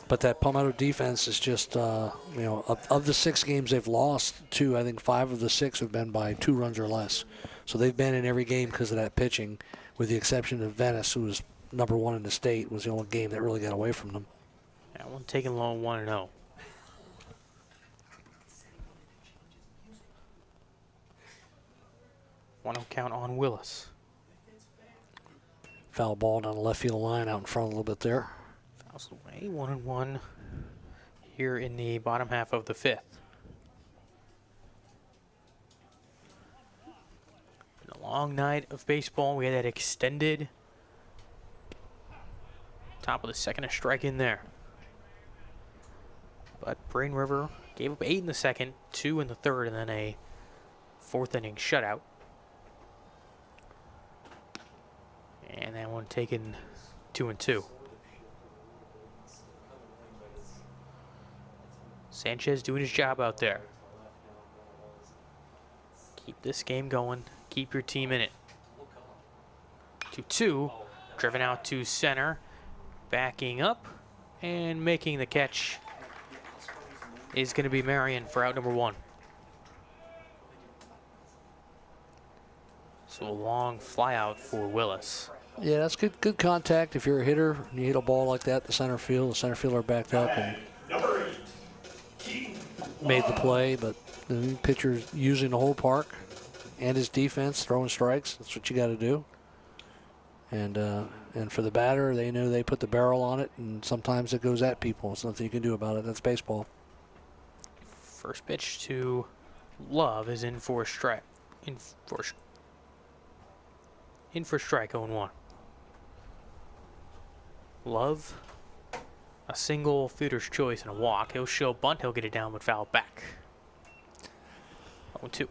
But that Palmetto defense is just, you know, of the 6 games they've lost to, I think 5 of the 6 have been by 2 runs or less. So they've been in every game because of that pitching, with the exception of Venice, who was number 1 in the state, was the only game that really got away from them. That one taking low 1-0. One count on Willis. Foul ball down the left field line out in front a little bit there. Fouls away, 1-1 here in the bottom half of the 5th. Been a long night of baseball. We had that extended top of the 2nd, a strike in there. But Braden River gave up 8 in the 2nd, 2 in the 3rd, and then a 4th inning shutout. And that one taken 2-2. Sanchez doing his job out there. Keep this game going. Keep your team in it. 2-2. Driven out to center. Backing up and making the catch is going to be Marion for out number 1. So a long fly out for Willis. Yeah, that's good contact. If you're a hitter and you hit a ball like that, the center fielder backed up and made the play. But the pitcher's using the whole park and his defense, throwing strikes. That's what you got to do. And for the batter, they know they put the barrel on it, and sometimes it goes at people. There's nothing you can do about it. That's baseball. First pitch to Love is in for a strike. In for strike, 0-1. Love, a single, fielder's choice, and a walk. He'll show bunt. He'll get it down, but foul back. 0-2.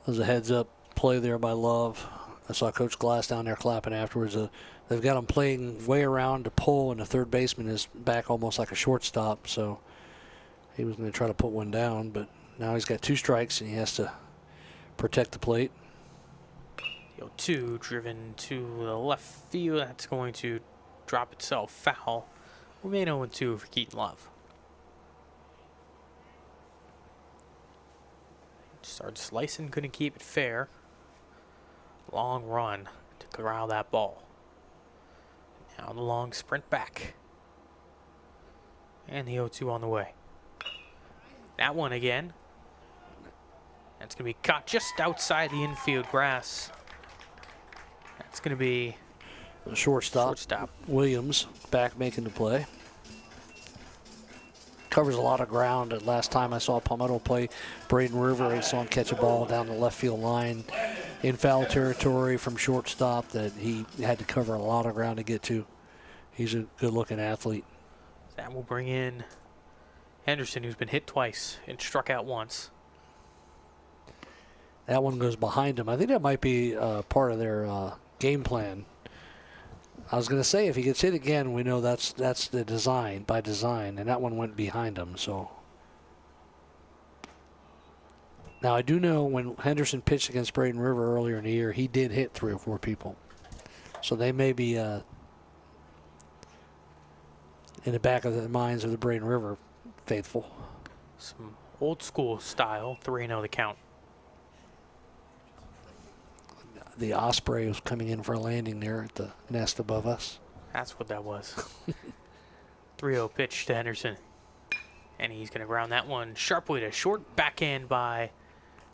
There's a heads-up play there by Love. I saw Coach Glass down there clapping afterwards. They've got him playing way around to pull, and the third baseman is back almost like a shortstop. So he was going to try to put one down, but now he's got 2 strikes, and he has to protect the plate. 0-2 driven to the left field. That's going to drop itself foul. Remain 0-2 for Keaton Love. Started slicing, couldn't keep it fair. Long run to corral that ball. Now the long sprint back. And the 0-2 on the way. That one again. That's going to be caught just outside the infield grass. That's going to be a shortstop. Williams back making the play. Covers a lot of ground. Last time I saw Palmetto play Braden River, I saw him catch a ball down the left field line in foul territory from shortstop that he had to cover a lot of ground to get to. He's a good-looking athlete. That will bring in Henderson, who's been hit twice and struck out once. That one goes behind him. I think that might be part of their game plan. I was going to say, if he gets hit again, we know that's the design, by design, and that one went behind him. So now I do know when Henderson pitched against Braden River earlier in the year, he did hit 3 or 4 people. So they may be in the back of the minds of the Braden River faithful. Some old school style, 3-0 the count. The Osprey was coming in for a landing there at the nest above us. That's what that was. 3-0 pitch to Henderson. And he's going to ground that one sharply to short. Backhand by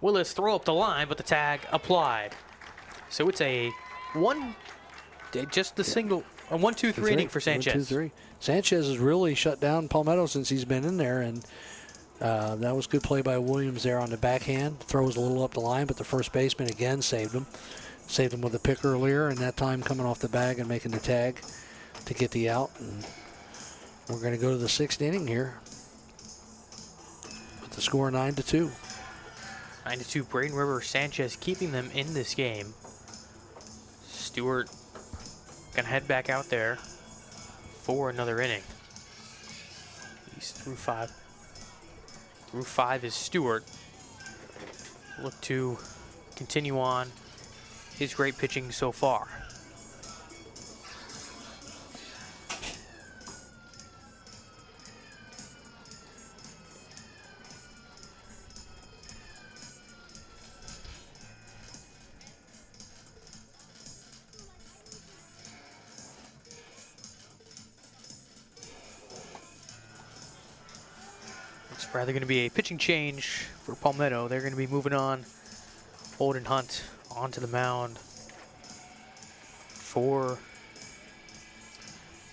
Willis. Throw up the line, but the tag applied. So it's a 1-2-3 inning for Sanchez. 1-2-3. Sanchez has really shut down Palmetto since he's been in there, and that was good play by Williams there on the backhand. Throws a little up the line, but the first baseman again saved him. Saved him with a pick earlier, and that time coming off the bag and making the tag to get the out. And we're going to go to the 6th inning here. The score 9-2. 9-2, Braden River Sanchez keeping them in this game. Stewart gonna head back out there for another inning. He's through 5. Through 5 is Stewart. Look to continue on his great pitching so far. It's rather going to be a pitching change for Palmetto. They're going to be moving on. Holden Hunt onto the mound for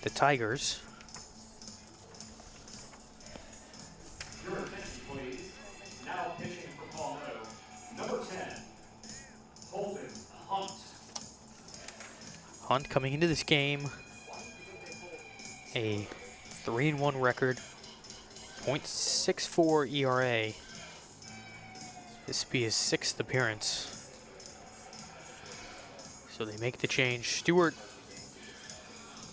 the Tigers. Your attention, please. Now pitching for Palmetto, number 10, Holden Hunt. Hunt coming into this game, a 3-1 record, .64 ERA. This will be his 6th appearance. So they make the change. Stewart,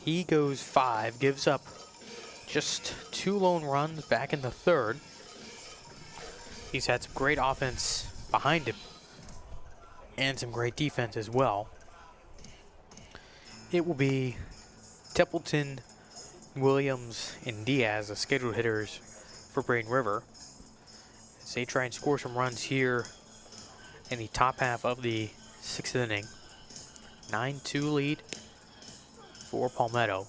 he goes 5, gives up just 2 lone runs back in the 3rd. He's had some great offense behind him and some great defense as well. It will be Templeton, Williams, and Diaz, the scheduled hitters for Braden River, as they try and score some runs here in the top half of the 6th inning. 9-2 lead for Palmetto.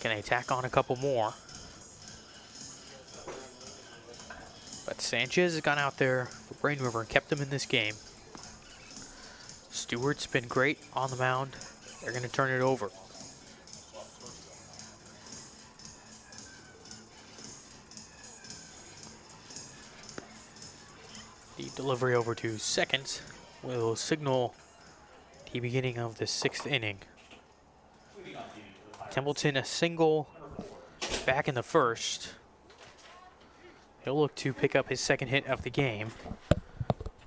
Can they tack on a couple more? But Sanchez has gone out there for Braden River and kept them in this game. Stewart's been great on the mound. They're going to turn it over. The delivery over to second will signal the beginning of the 6th inning. Templeton a single back in the 1st. He'll look to pick up his 2nd hit of the game.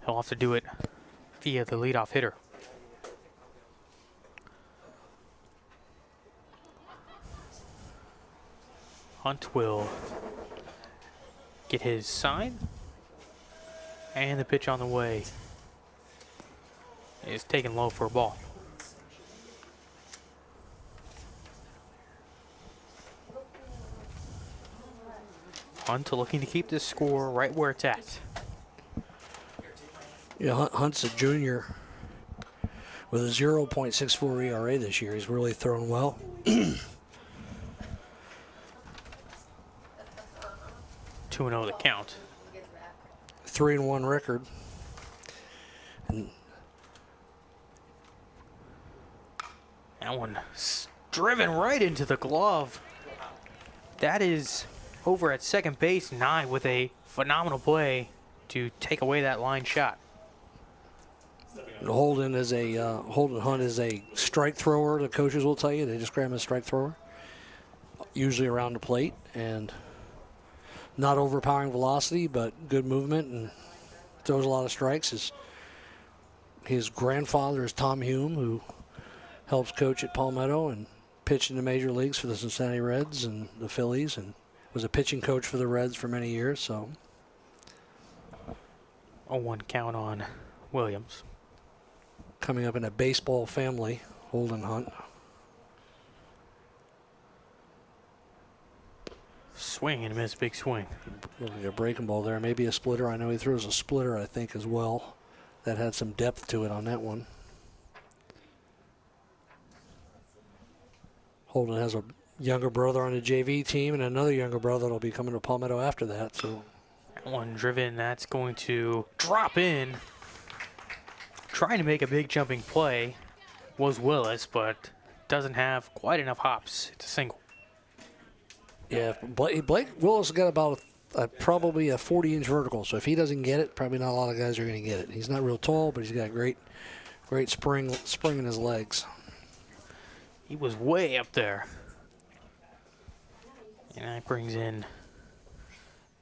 He'll have to do it via the leadoff hitter. Hunt will get his sign. And the pitch on the way is taken low for a ball. Hunt looking to keep this score right where it's at. Yeah, Hunt's a junior with a 0.64 ERA this year. He's really thrown well. 2-0 the count. 3-1 record. And that one driven right into the glove. That is over at second base. Nye with a phenomenal play to take away that line shot. Holden Hunt is a strike thrower. The coaches will tell you they describe him as a strike thrower. Usually around the plate and not overpowering velocity, but good movement and throws a lot of strikes. His grandfather is Tom Hume, who helps coach at Palmetto and pitched in the major leagues for the Cincinnati Reds and the Phillies, and was a pitching coach for the Reds for many years. So 0-1 count on Williams. Coming up in a baseball family, Holden Hunt. Swing and a miss, big swing. Looking at a breaking ball there, maybe a splitter. I know he throws a splitter, I think, as well. That had some depth to it on that one. Holden has a younger brother on the JV team and another younger brother that'll be coming to Palmetto after that. So that one driven, that's going to drop in. Trying to make a big jumping play was Willis, but doesn't have quite enough hops. It's a single. Yeah, Blake Willis got about probably a 40-inch vertical, so if he doesn't get it, probably not a lot of guys are going to get it. He's not real tall, but he's got great spring in his legs. He was way up there. And that brings in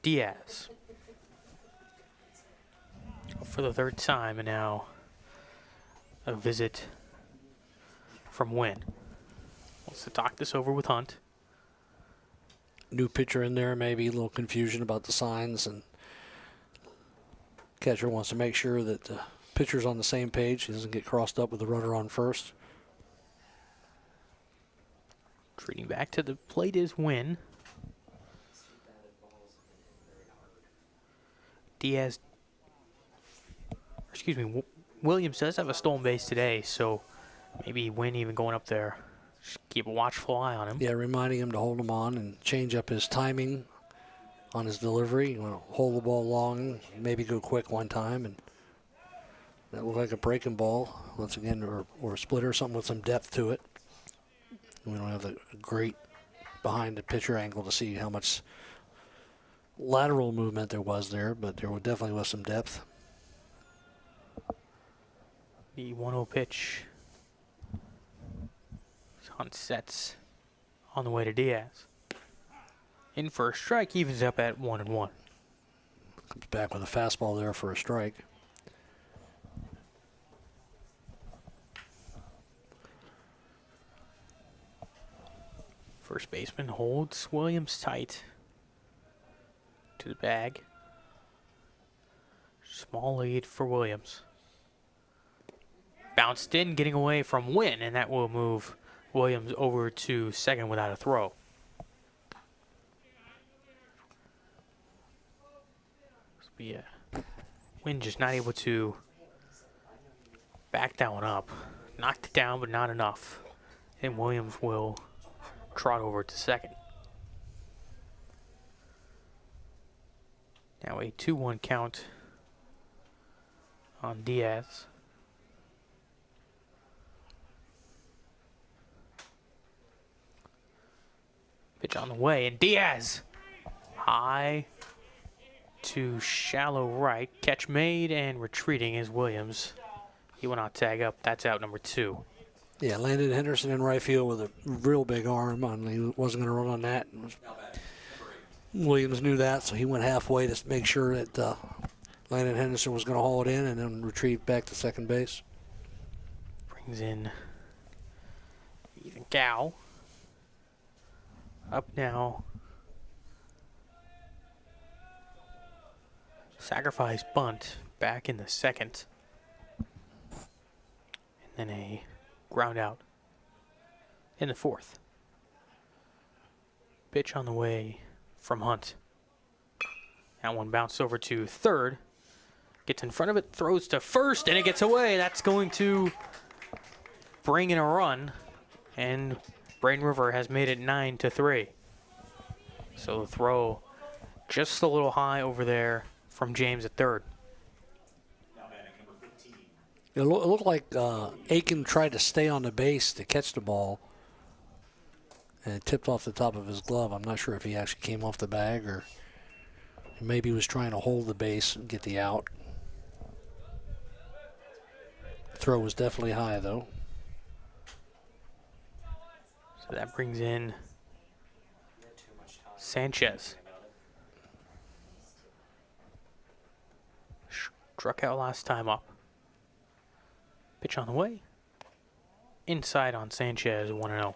Diaz. For the third time, and now a visit from Wynn. Wants to talk this over with Hunt. New pitcher in there, maybe a little confusion about the signs, and catcher wants to make sure that the pitcher's on the same page. He doesn't get crossed up with the runner on first. Treating back to the plate is Wynn. Diaz, excuse me, Williams does have a stolen base today, so maybe Wynn even going up there. Just keep a watchful eye on him. Yeah, reminding him to hold him on and change up his timing on his delivery. You want to hold the ball long, maybe go quick one time, and that looked like a breaking ball once again, or a splitter, something with some depth to it. We don't have the great behind the pitcher angle to see how much lateral movement there was there, but there definitely was some depth. The 1-0 pitch. Hunt sets on the way to Diaz. In for a strike, evens up at 1-1. Comes back with a fastball there for a strike. First baseman holds Williams tight to the bag. Small lead for Williams. Bounced in, getting away from Wynn, and that will move Williams over to second without a throw. Wynn just not able to back that one up. Knocked it down, but not enough. And Williams will trot over to second. Now a 2-1 count on Diaz. Pitch on the way, and Diaz high to shallow right. Catch made and retreating is Williams. He will not tag up. That's out number 2. Yeah, landed Henderson in right field with a real big arm. He wasn't going to run on that. Williams knew that, so he went halfway to make sure that Landon Henderson was going to haul it in and then retrieve back to second base. Brings in Ethan Gow. Up now. Sacrifice bunt back in the second. And then a ground out in the fourth. Pitch on the way from Hunt. That one bounced over to third. Gets in front of it, throws to first, and it gets away. That's going to bring in a run. And Braden River has made it 9-3. So the throw just a little high over there from James at third. It looked like Aiken tried to stay on the base to catch the ball, and it tipped off the top of his glove. I'm not sure if he actually came off the bag or maybe he was trying to hold the base and get the out. The throw was definitely high, though. So that brings in Sanchez. Struck out last time up. Pitch on the way. Inside on Sanchez, 1-0.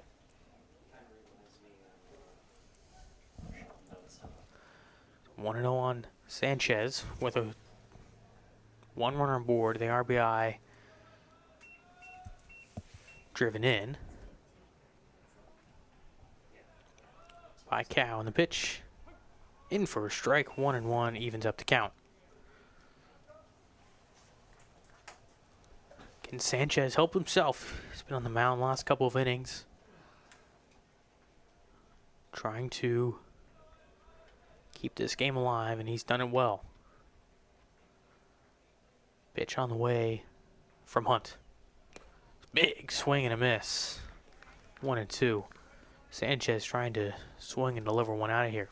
One and 0 on Sanchez with a one runner on board. The RBI driven in by Cow, and the pitch in for a strike. 1-1 evens up the count. Can Sanchez help himself? He's been on the mound last couple of innings, trying to keep this game alive, and he's done it well. Pitch on the way from Hunt. Big swing and a miss. 1-2. Sanchez trying to swing and deliver one out of here.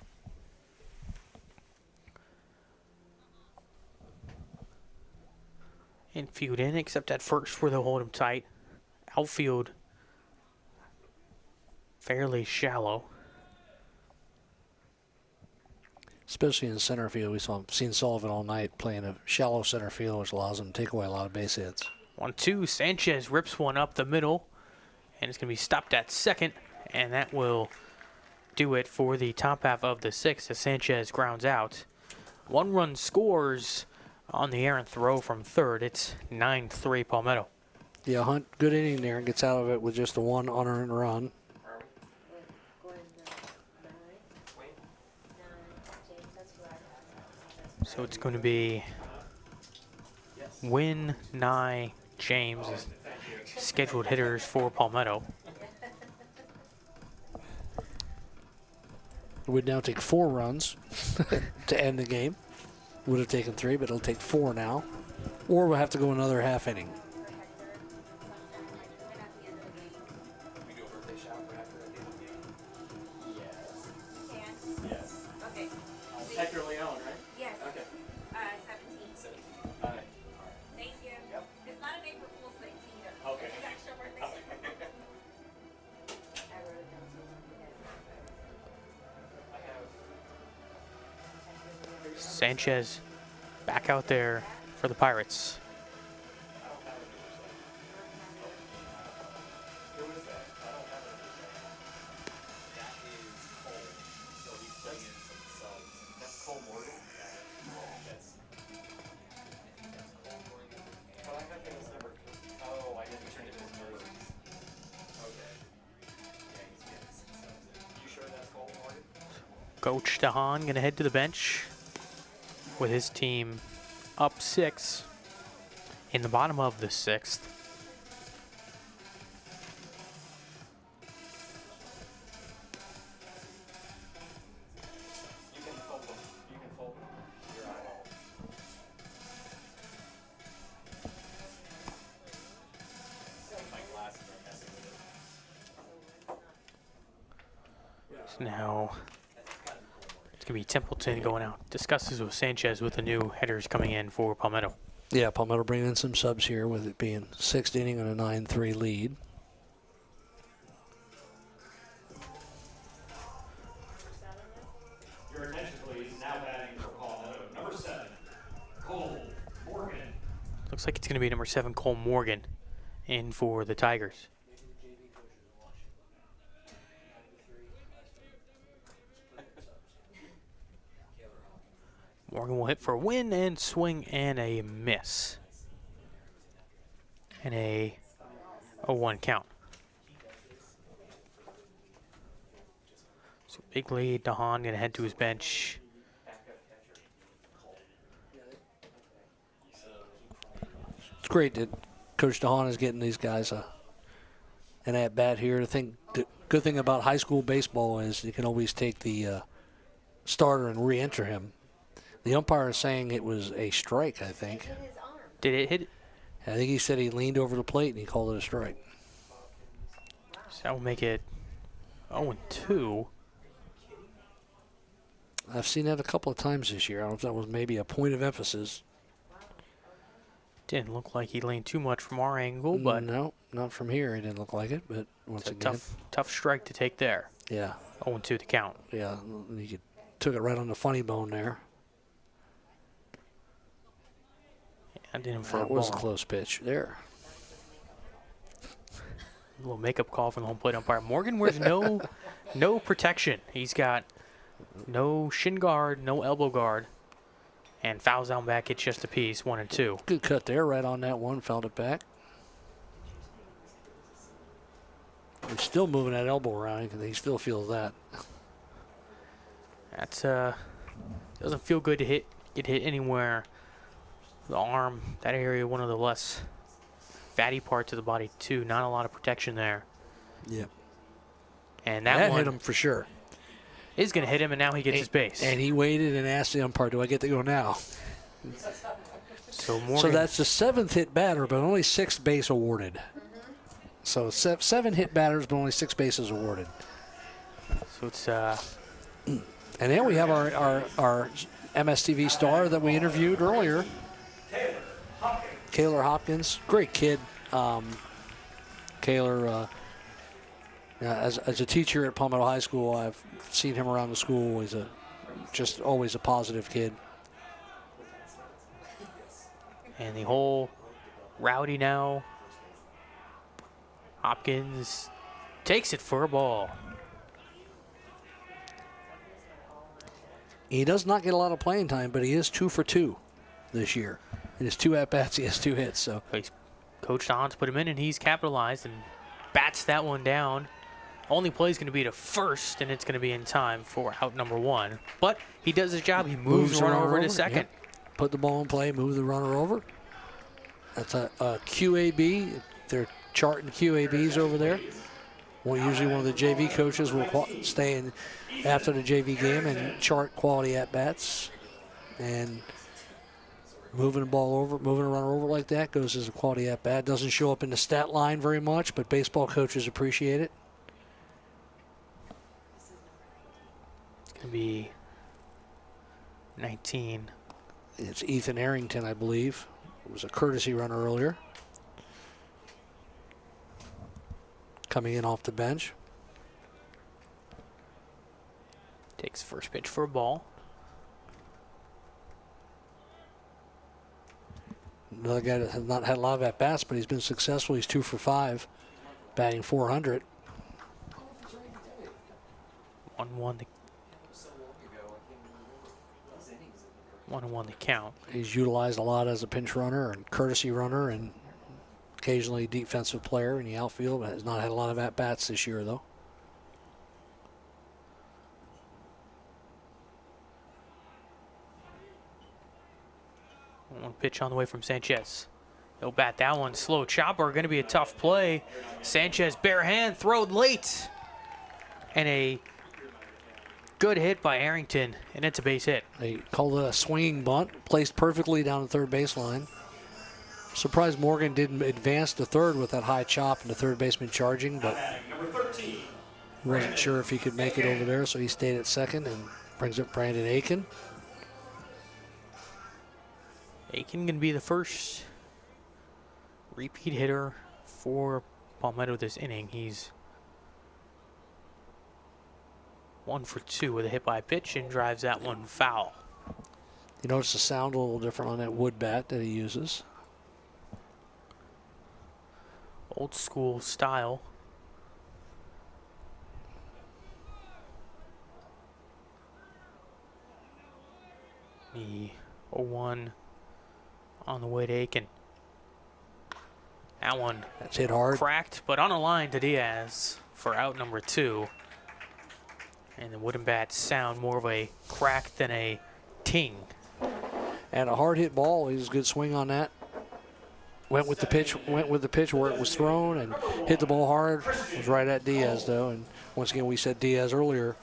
Infield in, except at first where they'll hold him tight. Outfield fairly shallow. especially in center field. We've seen Sullivan all night playing a shallow center field, which allows him to take away a lot of base hits. 1-2. Sanchez rips one up the middle, and it's going to be stopped at second, and that will do it for the top half of the sixth as Sanchez grounds out. 1 run scores on the errant throw from third. It's 9-3 Palmetto. Yeah, Hunt, good inning there, and gets out of it with just the 1 unearned run. So it's going to be Wynn, Nye, James as scheduled hitters for Palmetto. It would now take 4 runs to end the game. Would have taken 3, but it'll take 4 now. Or we'll have to go another half inning. Sanchez back out there for the Pirates. Coach DeHaan going to head to the bench with his team up 6 in the bottom of the 6th. So now it's going to be Templeton going out. Discusses with Sanchez with the new hitters coming in for Palmetto. Yeah, Palmetto bringing in some subs here with it being 6th inning and a 9-3 lead. Your attention, please. Now batting for Palmetto, number 7, Cole Morgan. Looks like it's going to be number 7, Cole Morgan, in for the Tigers. Morgan will hit for a win and swing and a miss. And a 0-1 count. So big lead, DeHaan going to head to his bench. It's great that Coach DeHaan is getting these guys an at-bat here. The good thing about high school baseball is you can always take the starter and re-enter him. The umpire is saying it was a strike, I think. Did it hit? I think he said he leaned over the plate and he called it a strike. So that will make it 0-2. I've seen that a couple of times this year. I don't know if that was maybe a point of emphasis. Didn't look like he leaned too much from our angle, but no, not from here. It didn't look like it, but once it's a again, tough strike to take there. Yeah. 0-2 to count. Yeah, he took it right on the funny bone there. And did him for that a was ball. A close pitch there. A little makeup call from the home plate umpire. Morgan wears no protection. He's got no shin guard, no elbow guard, and fouls down back. It's just a piece, 1-2. Good cut there, right on that one. Fouled it back. He's still moving that elbow around because he still feels that. That's doesn't feel good to get hit anywhere. The arm, that area, one of the less fatty parts of the body too. Not a lot of protection there. Yep. And that one hit him for sure. Is going to hit him, and now he gets his base. And he waited and asked the umpire, "Do I get to go now?" So Morgan. So that's the 7th hit batter, but only 6th base awarded. So 7 hit batters, but only 6 bases awarded. So it's And then we have our MSTV star that we interviewed earlier. Kaylor Hopkins, great kid. Kaylor, as a teacher at Palmetto High School, I've seen him around the school. He's a just always a positive kid. And the whole rowdy now. Hopkins takes it for a ball. He does not get a lot of playing time, but he is 2 for 2 this year. In his 2 at-bats, he has 2 hits. So Coach Don's put him in, and he's capitalized and bats that one down. Only play is going to be to first, and it's going to be in time for out number 1. But he does his job. He moves the runner over to second. Yep. Put the ball in play, move the runner over. That's a QAB. They're charting QABs over there. Well, usually one of the JV coaches will stay in after the JV game and chart quality at-bats. And moving the ball over, moving a runner over like that goes as a quality at-bat. Doesn't show up in the stat line very much, but baseball coaches appreciate it. It's going to be 19. It's Ethan Arrington, I believe. It was a courtesy runner earlier. Coming in off the bench. Takes first pitch for a ball. Another guy that has not had a lot of at-bats, but he's been successful. He's 2 for 5, batting .400. 1-1 the count. He's utilized a lot as a pinch runner and courtesy runner and occasionally defensive player in the outfield, but has not had a lot of at-bats this year, though. One pitch on the way from Sanchez. He'll bat that one. Slow chopper. Going to be a tough play. Sanchez bare hand throwed late. And a good hit by Arrington, and it's a base hit. They called it a swinging bunt, placed perfectly down the third baseline. Surprised Morgan didn't advance to third with that high chop and the third baseman charging, but wasn't sure if he could make it over there, so he stayed at second and brings up Brandon Aiken. Aiken going to be the first repeat hitter for Palmetto this inning. He's 1 for 2 with a hit by pitch and drives that one foul. You notice the sound a little different on that wood bat that he uses. Old school style. The 0-1 on the way to Aiken. That one that's hit hard. Cracked, but on a line to Diaz for out number 2. And the wooden bats sound more of a crack than a ting. And a hard hit ball. He was a good swing on that. Went with the pitch where it was thrown and hit the ball hard. It was right at Diaz, though. And once again, we said Diaz earlier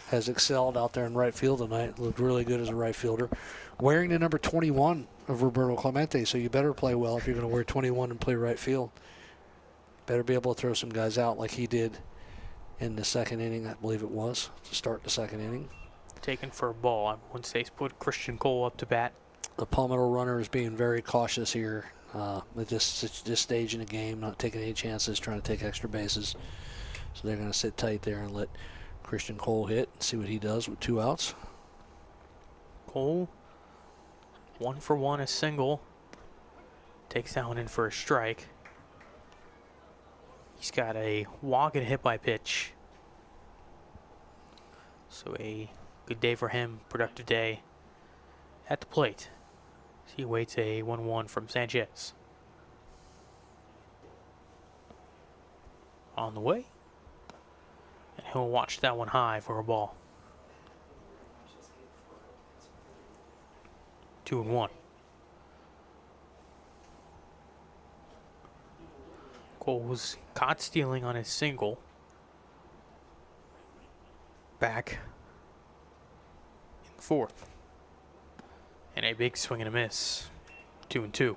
has excelled out there in right field tonight. Looked really good as a right fielder. Wearing the number 21 of Roberto Clemente, so you better play well if you're going to wear 21 and play right field. Better be able to throw some guys out like he did in the second inning, I believe it was, to start the second inning. Taken for a ball. Once they put Christian Cole up to bat. The Palmetto runner is being very cautious here at this stage in the game, not taking any chances, trying to take extra bases. So they're going to sit tight there and let Christian Cole hit and see what he does with 2 outs. Cole, 1 for 1, a single. Takes that one in for a strike. He's got a walk and a hit by pitch. So a good day for him, productive day at the plate. He waits a 1-1 from Sanchez. On the way. And he'll watch that one high for a ball. 2-1. Cole was caught stealing on his single. Back in 4th. And a big swing and a miss. 2-2.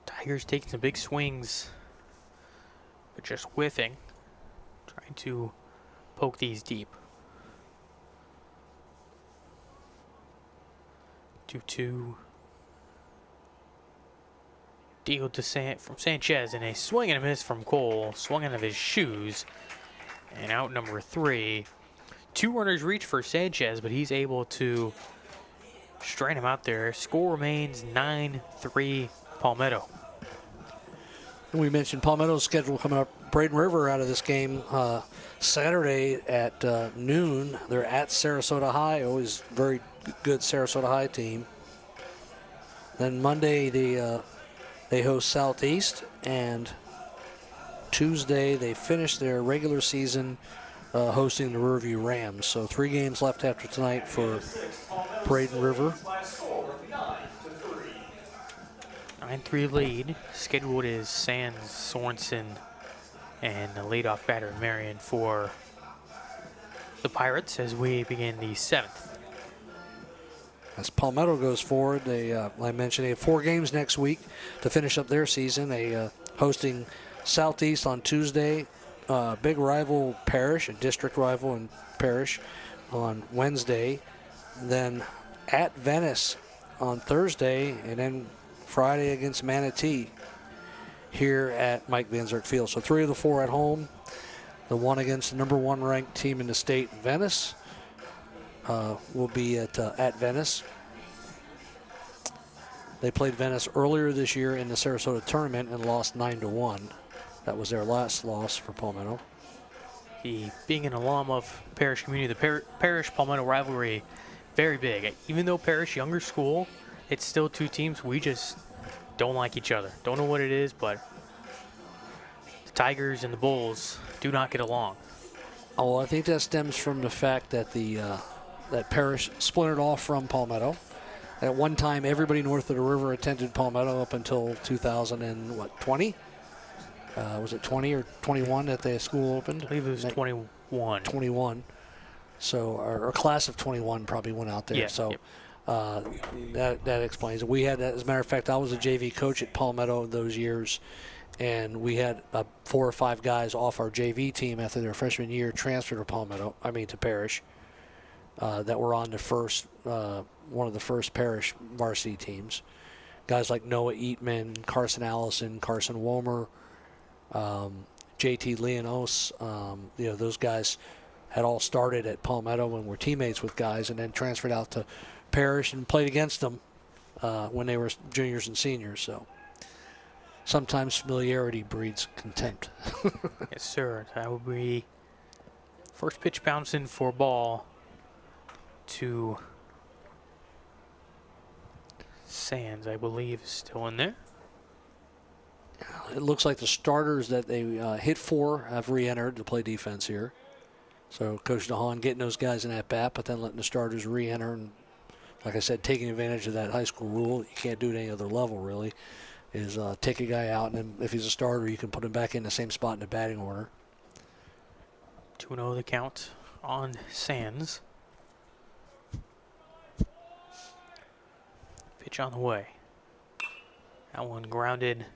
Tigers taking some big swings, but just whiffing. Trying to poke these deep. 2-2. Deal to from Sanchez and a swing and a miss from Cole. Swung out of his shoes. And out number 3. 2 runners reach for Sanchez, but he's able to straighten him out there. Score remains 9-3 Palmetto. And we mentioned Palmetto's schedule coming up. Braden River out of this game Saturday at noon. They're at Sarasota High, always very good Sarasota High team. Then Monday they host Southeast, and Tuesday they finish their regular season hosting the Riverview Rams. So 3 games left after tonight for Braden River. 9-3 lead. Scheduled is Sands, Sorensen, and the leadoff batter Marion for the Pirates as we begin the 7th. As Palmetto goes forward, I mentioned they have 4 games next week to finish up their season. They hosting Southeast on Tuesday, big rival Parrish, a district rival in Parrish, on Wednesday. Then at Venice on Thursday, and then Friday against Manatee here at Mike Van Zerk Field. So 3 of the 4 at home. The one against the number 1 ranked team in the state, Venice, will be at Venice. They played Venice earlier this year in the Sarasota tournament and lost 9-1. That was their last loss for Palmetto. Being an alum of Parrish community, the Parrish-Palmetto rivalry, very big. Even though Parrish younger school, it's still 2 teams. We just don't like each other. Don't know what it is, but the Tigers and the Bulls do not get along. Oh, I think that stems from the fact that that Parrish splintered off from Palmetto. At one time, everybody north of the river attended Palmetto up until 2020. Was it 20 or 21 that the school opened? I believe it was 21. 21. So our class of 21 probably went out there. Yeah, so yep. That explains it. We had, as a matter of fact, I was a JV coach at Palmetto those years, and we had 4 or 5 guys off our JV team after their freshman year transfer to Parrish, that were on the first one of the first Parrish varsity teams. Guys like Noah Eatman, Carson Allison, Carson Womer, JT Leonos, those guys had all started at Palmetto and were teammates with guys, and then transferred out to Parrish and played against them when they were juniors and seniors. So sometimes familiarity breeds contempt. Yes, sir. That will be first pitch bouncing for ball to Sands, I believe, is still in there. It looks like the starters that they hit for have re-entered to play defense here. So Coach DeHaan getting those guys in at bat, but then letting the starters re-enter. And like I said, taking advantage of that high school rule, you can't do it at any other level really, is take a guy out, and then if he's a starter, you can put him back in the same spot in the batting order. 2-0 the count on Sands. Pitch on the way. That one grounded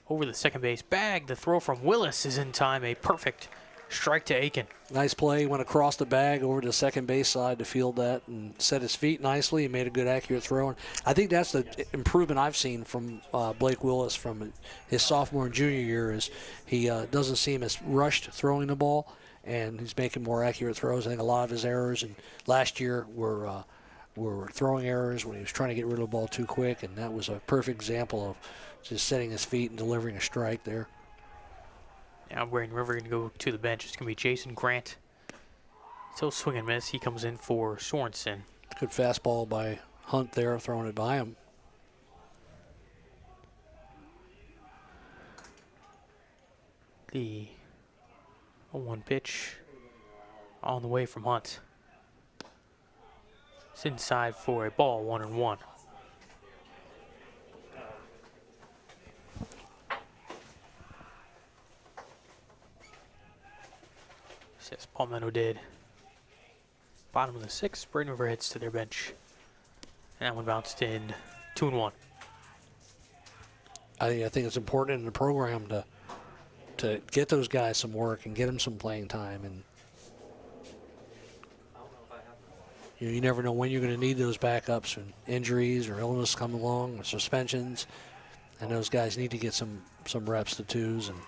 over the second base bag. The throw from Willis is in time. A perfect strike to Aiken. Nice play. Went across the bag over to the second base side to field that and set his feet nicely and made a good accurate throw. And I think that's the improvement I've seen from Blake Willis from his sophomore and junior year, is he doesn't seem as rushed throwing the ball, and he's making more accurate throws. I think a lot of his errors and last year were throwing errors when he was trying to get rid of the ball too quick, and that was a perfect example of just setting his feet and delivering a strike there. Now Braden River going to go to the bench. It's going to be Jason Grant. Still swing and miss. He comes in for Sorensen. Good fastball by Hunt there, throwing it by him. The 0-1 pitch on the way from Hunt. It's inside for a ball, 1-1. Yes, Palmetto did. Bottom of the 6th, Braden River heads to their bench. And that one bounced in 2-1. I think it's important in the program to get those guys some work and get them some playing time. And you never know when you're going to need those backups, and injuries or illness come along, or suspensions, and those guys need to get some reps to twos. And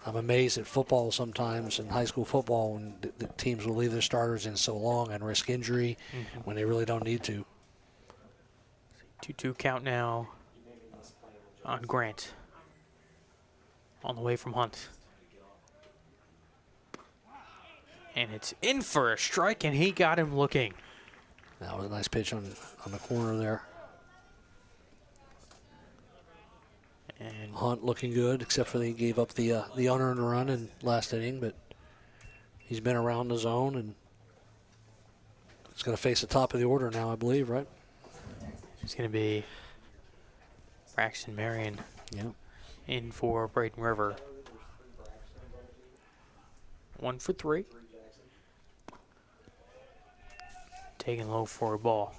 I'm amazed at football sometimes, in high school football, when the teams will leave their starters in so long and risk injury when they really don't need to. 2-2 count now on Grant. On the way from Hunt. And it's in for a strike, and he got him looking. That was a nice pitch on the corner there. And Hunt looking good, except for he gave up the unearned run in last inning, but he's been around the zone, and he's going to face the top of the order now, I believe, right? it's going to be Braxton Marion Yep. in for Braden River. 1 for 3. Taking low for a ball.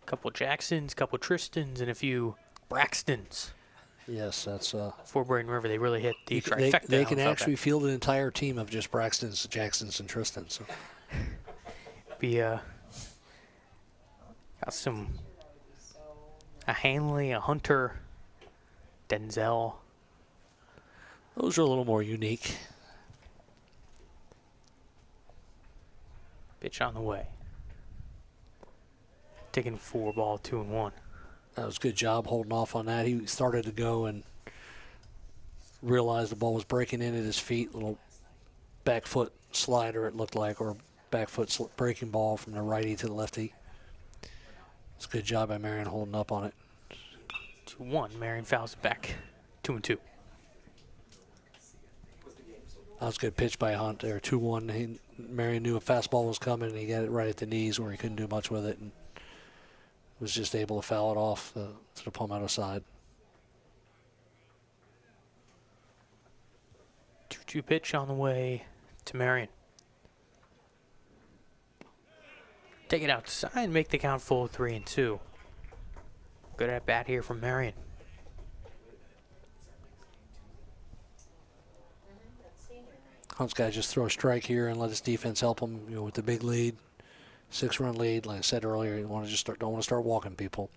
Couple Jacksons, couple Tristans, and a few Braxtons. Yes, that's For Braden River, they really hit the they trifecta. can actually field an entire team of just Braxtons, Jacksons, and Tristans. So. Be got a Hanley, a Hunter, Denzel. Those are a little more unique. Pitch on the way. Taking 4 ball, 2-1. That was a good job holding off on that. He started to go and realized the ball was breaking in at his feet. Little back foot slider, it looked like, or back foot breaking ball from the righty to the lefty. It's a good job by Marion holding up on it. 2-1. Marion fouls it back. 2-2. That was a good pitch by Hunt there. 2-1. Marion knew a fastball was coming, and he got it right at the knees where he couldn't do much with it, and was just able to foul it off to the Palmetto side. 2-2 pitch on the way to Marion. Take it outside, make the count full 3-2. Good at bat here from Marion. Hunt's got to just throw a strike here and let his defense help him, with the big lead. 6-run lead, like I said earlier, you want to just don't want to start walking people.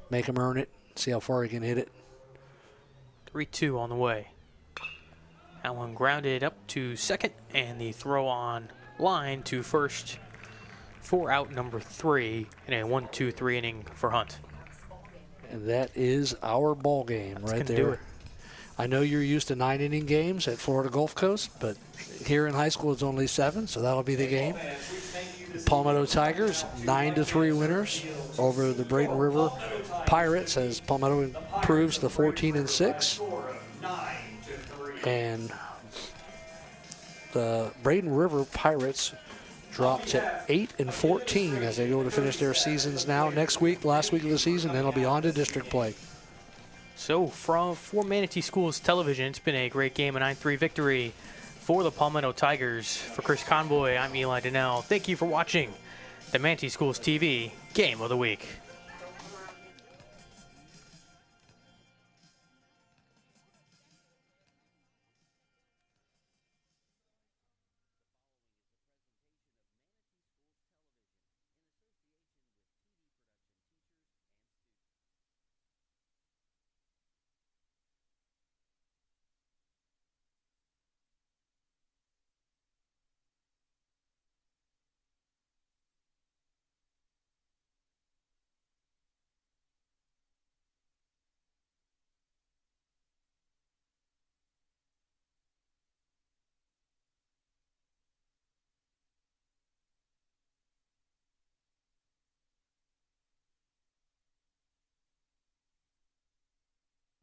Make him earn it. See how far he can hit it. 3-2 on the way. That one grounded up to second, and the throw on line to first for out number 3 in a 1-2-3 inning for Hunt. And that is our ball game right there. Do it. I know you're used to 9-inning games at Florida Gulf Coast, but here in high school it's only 7, so that'll be the game. Palmetto Tigers, 9-3 winners over the Braden River Pirates as Palmetto improves to 14-6. And the Braden River Pirates drop to 8-14 as they go to finish their seasons now. Next week, last week of the season, then it'll be on to district play. So for Manatee Schools Television, it's been a great game, a 9-3 victory for the Palmetto Tigers. For Chris Conboy, I'm Eli Donnell. Thank you for watching the Manatee Schools TV Game of the Week.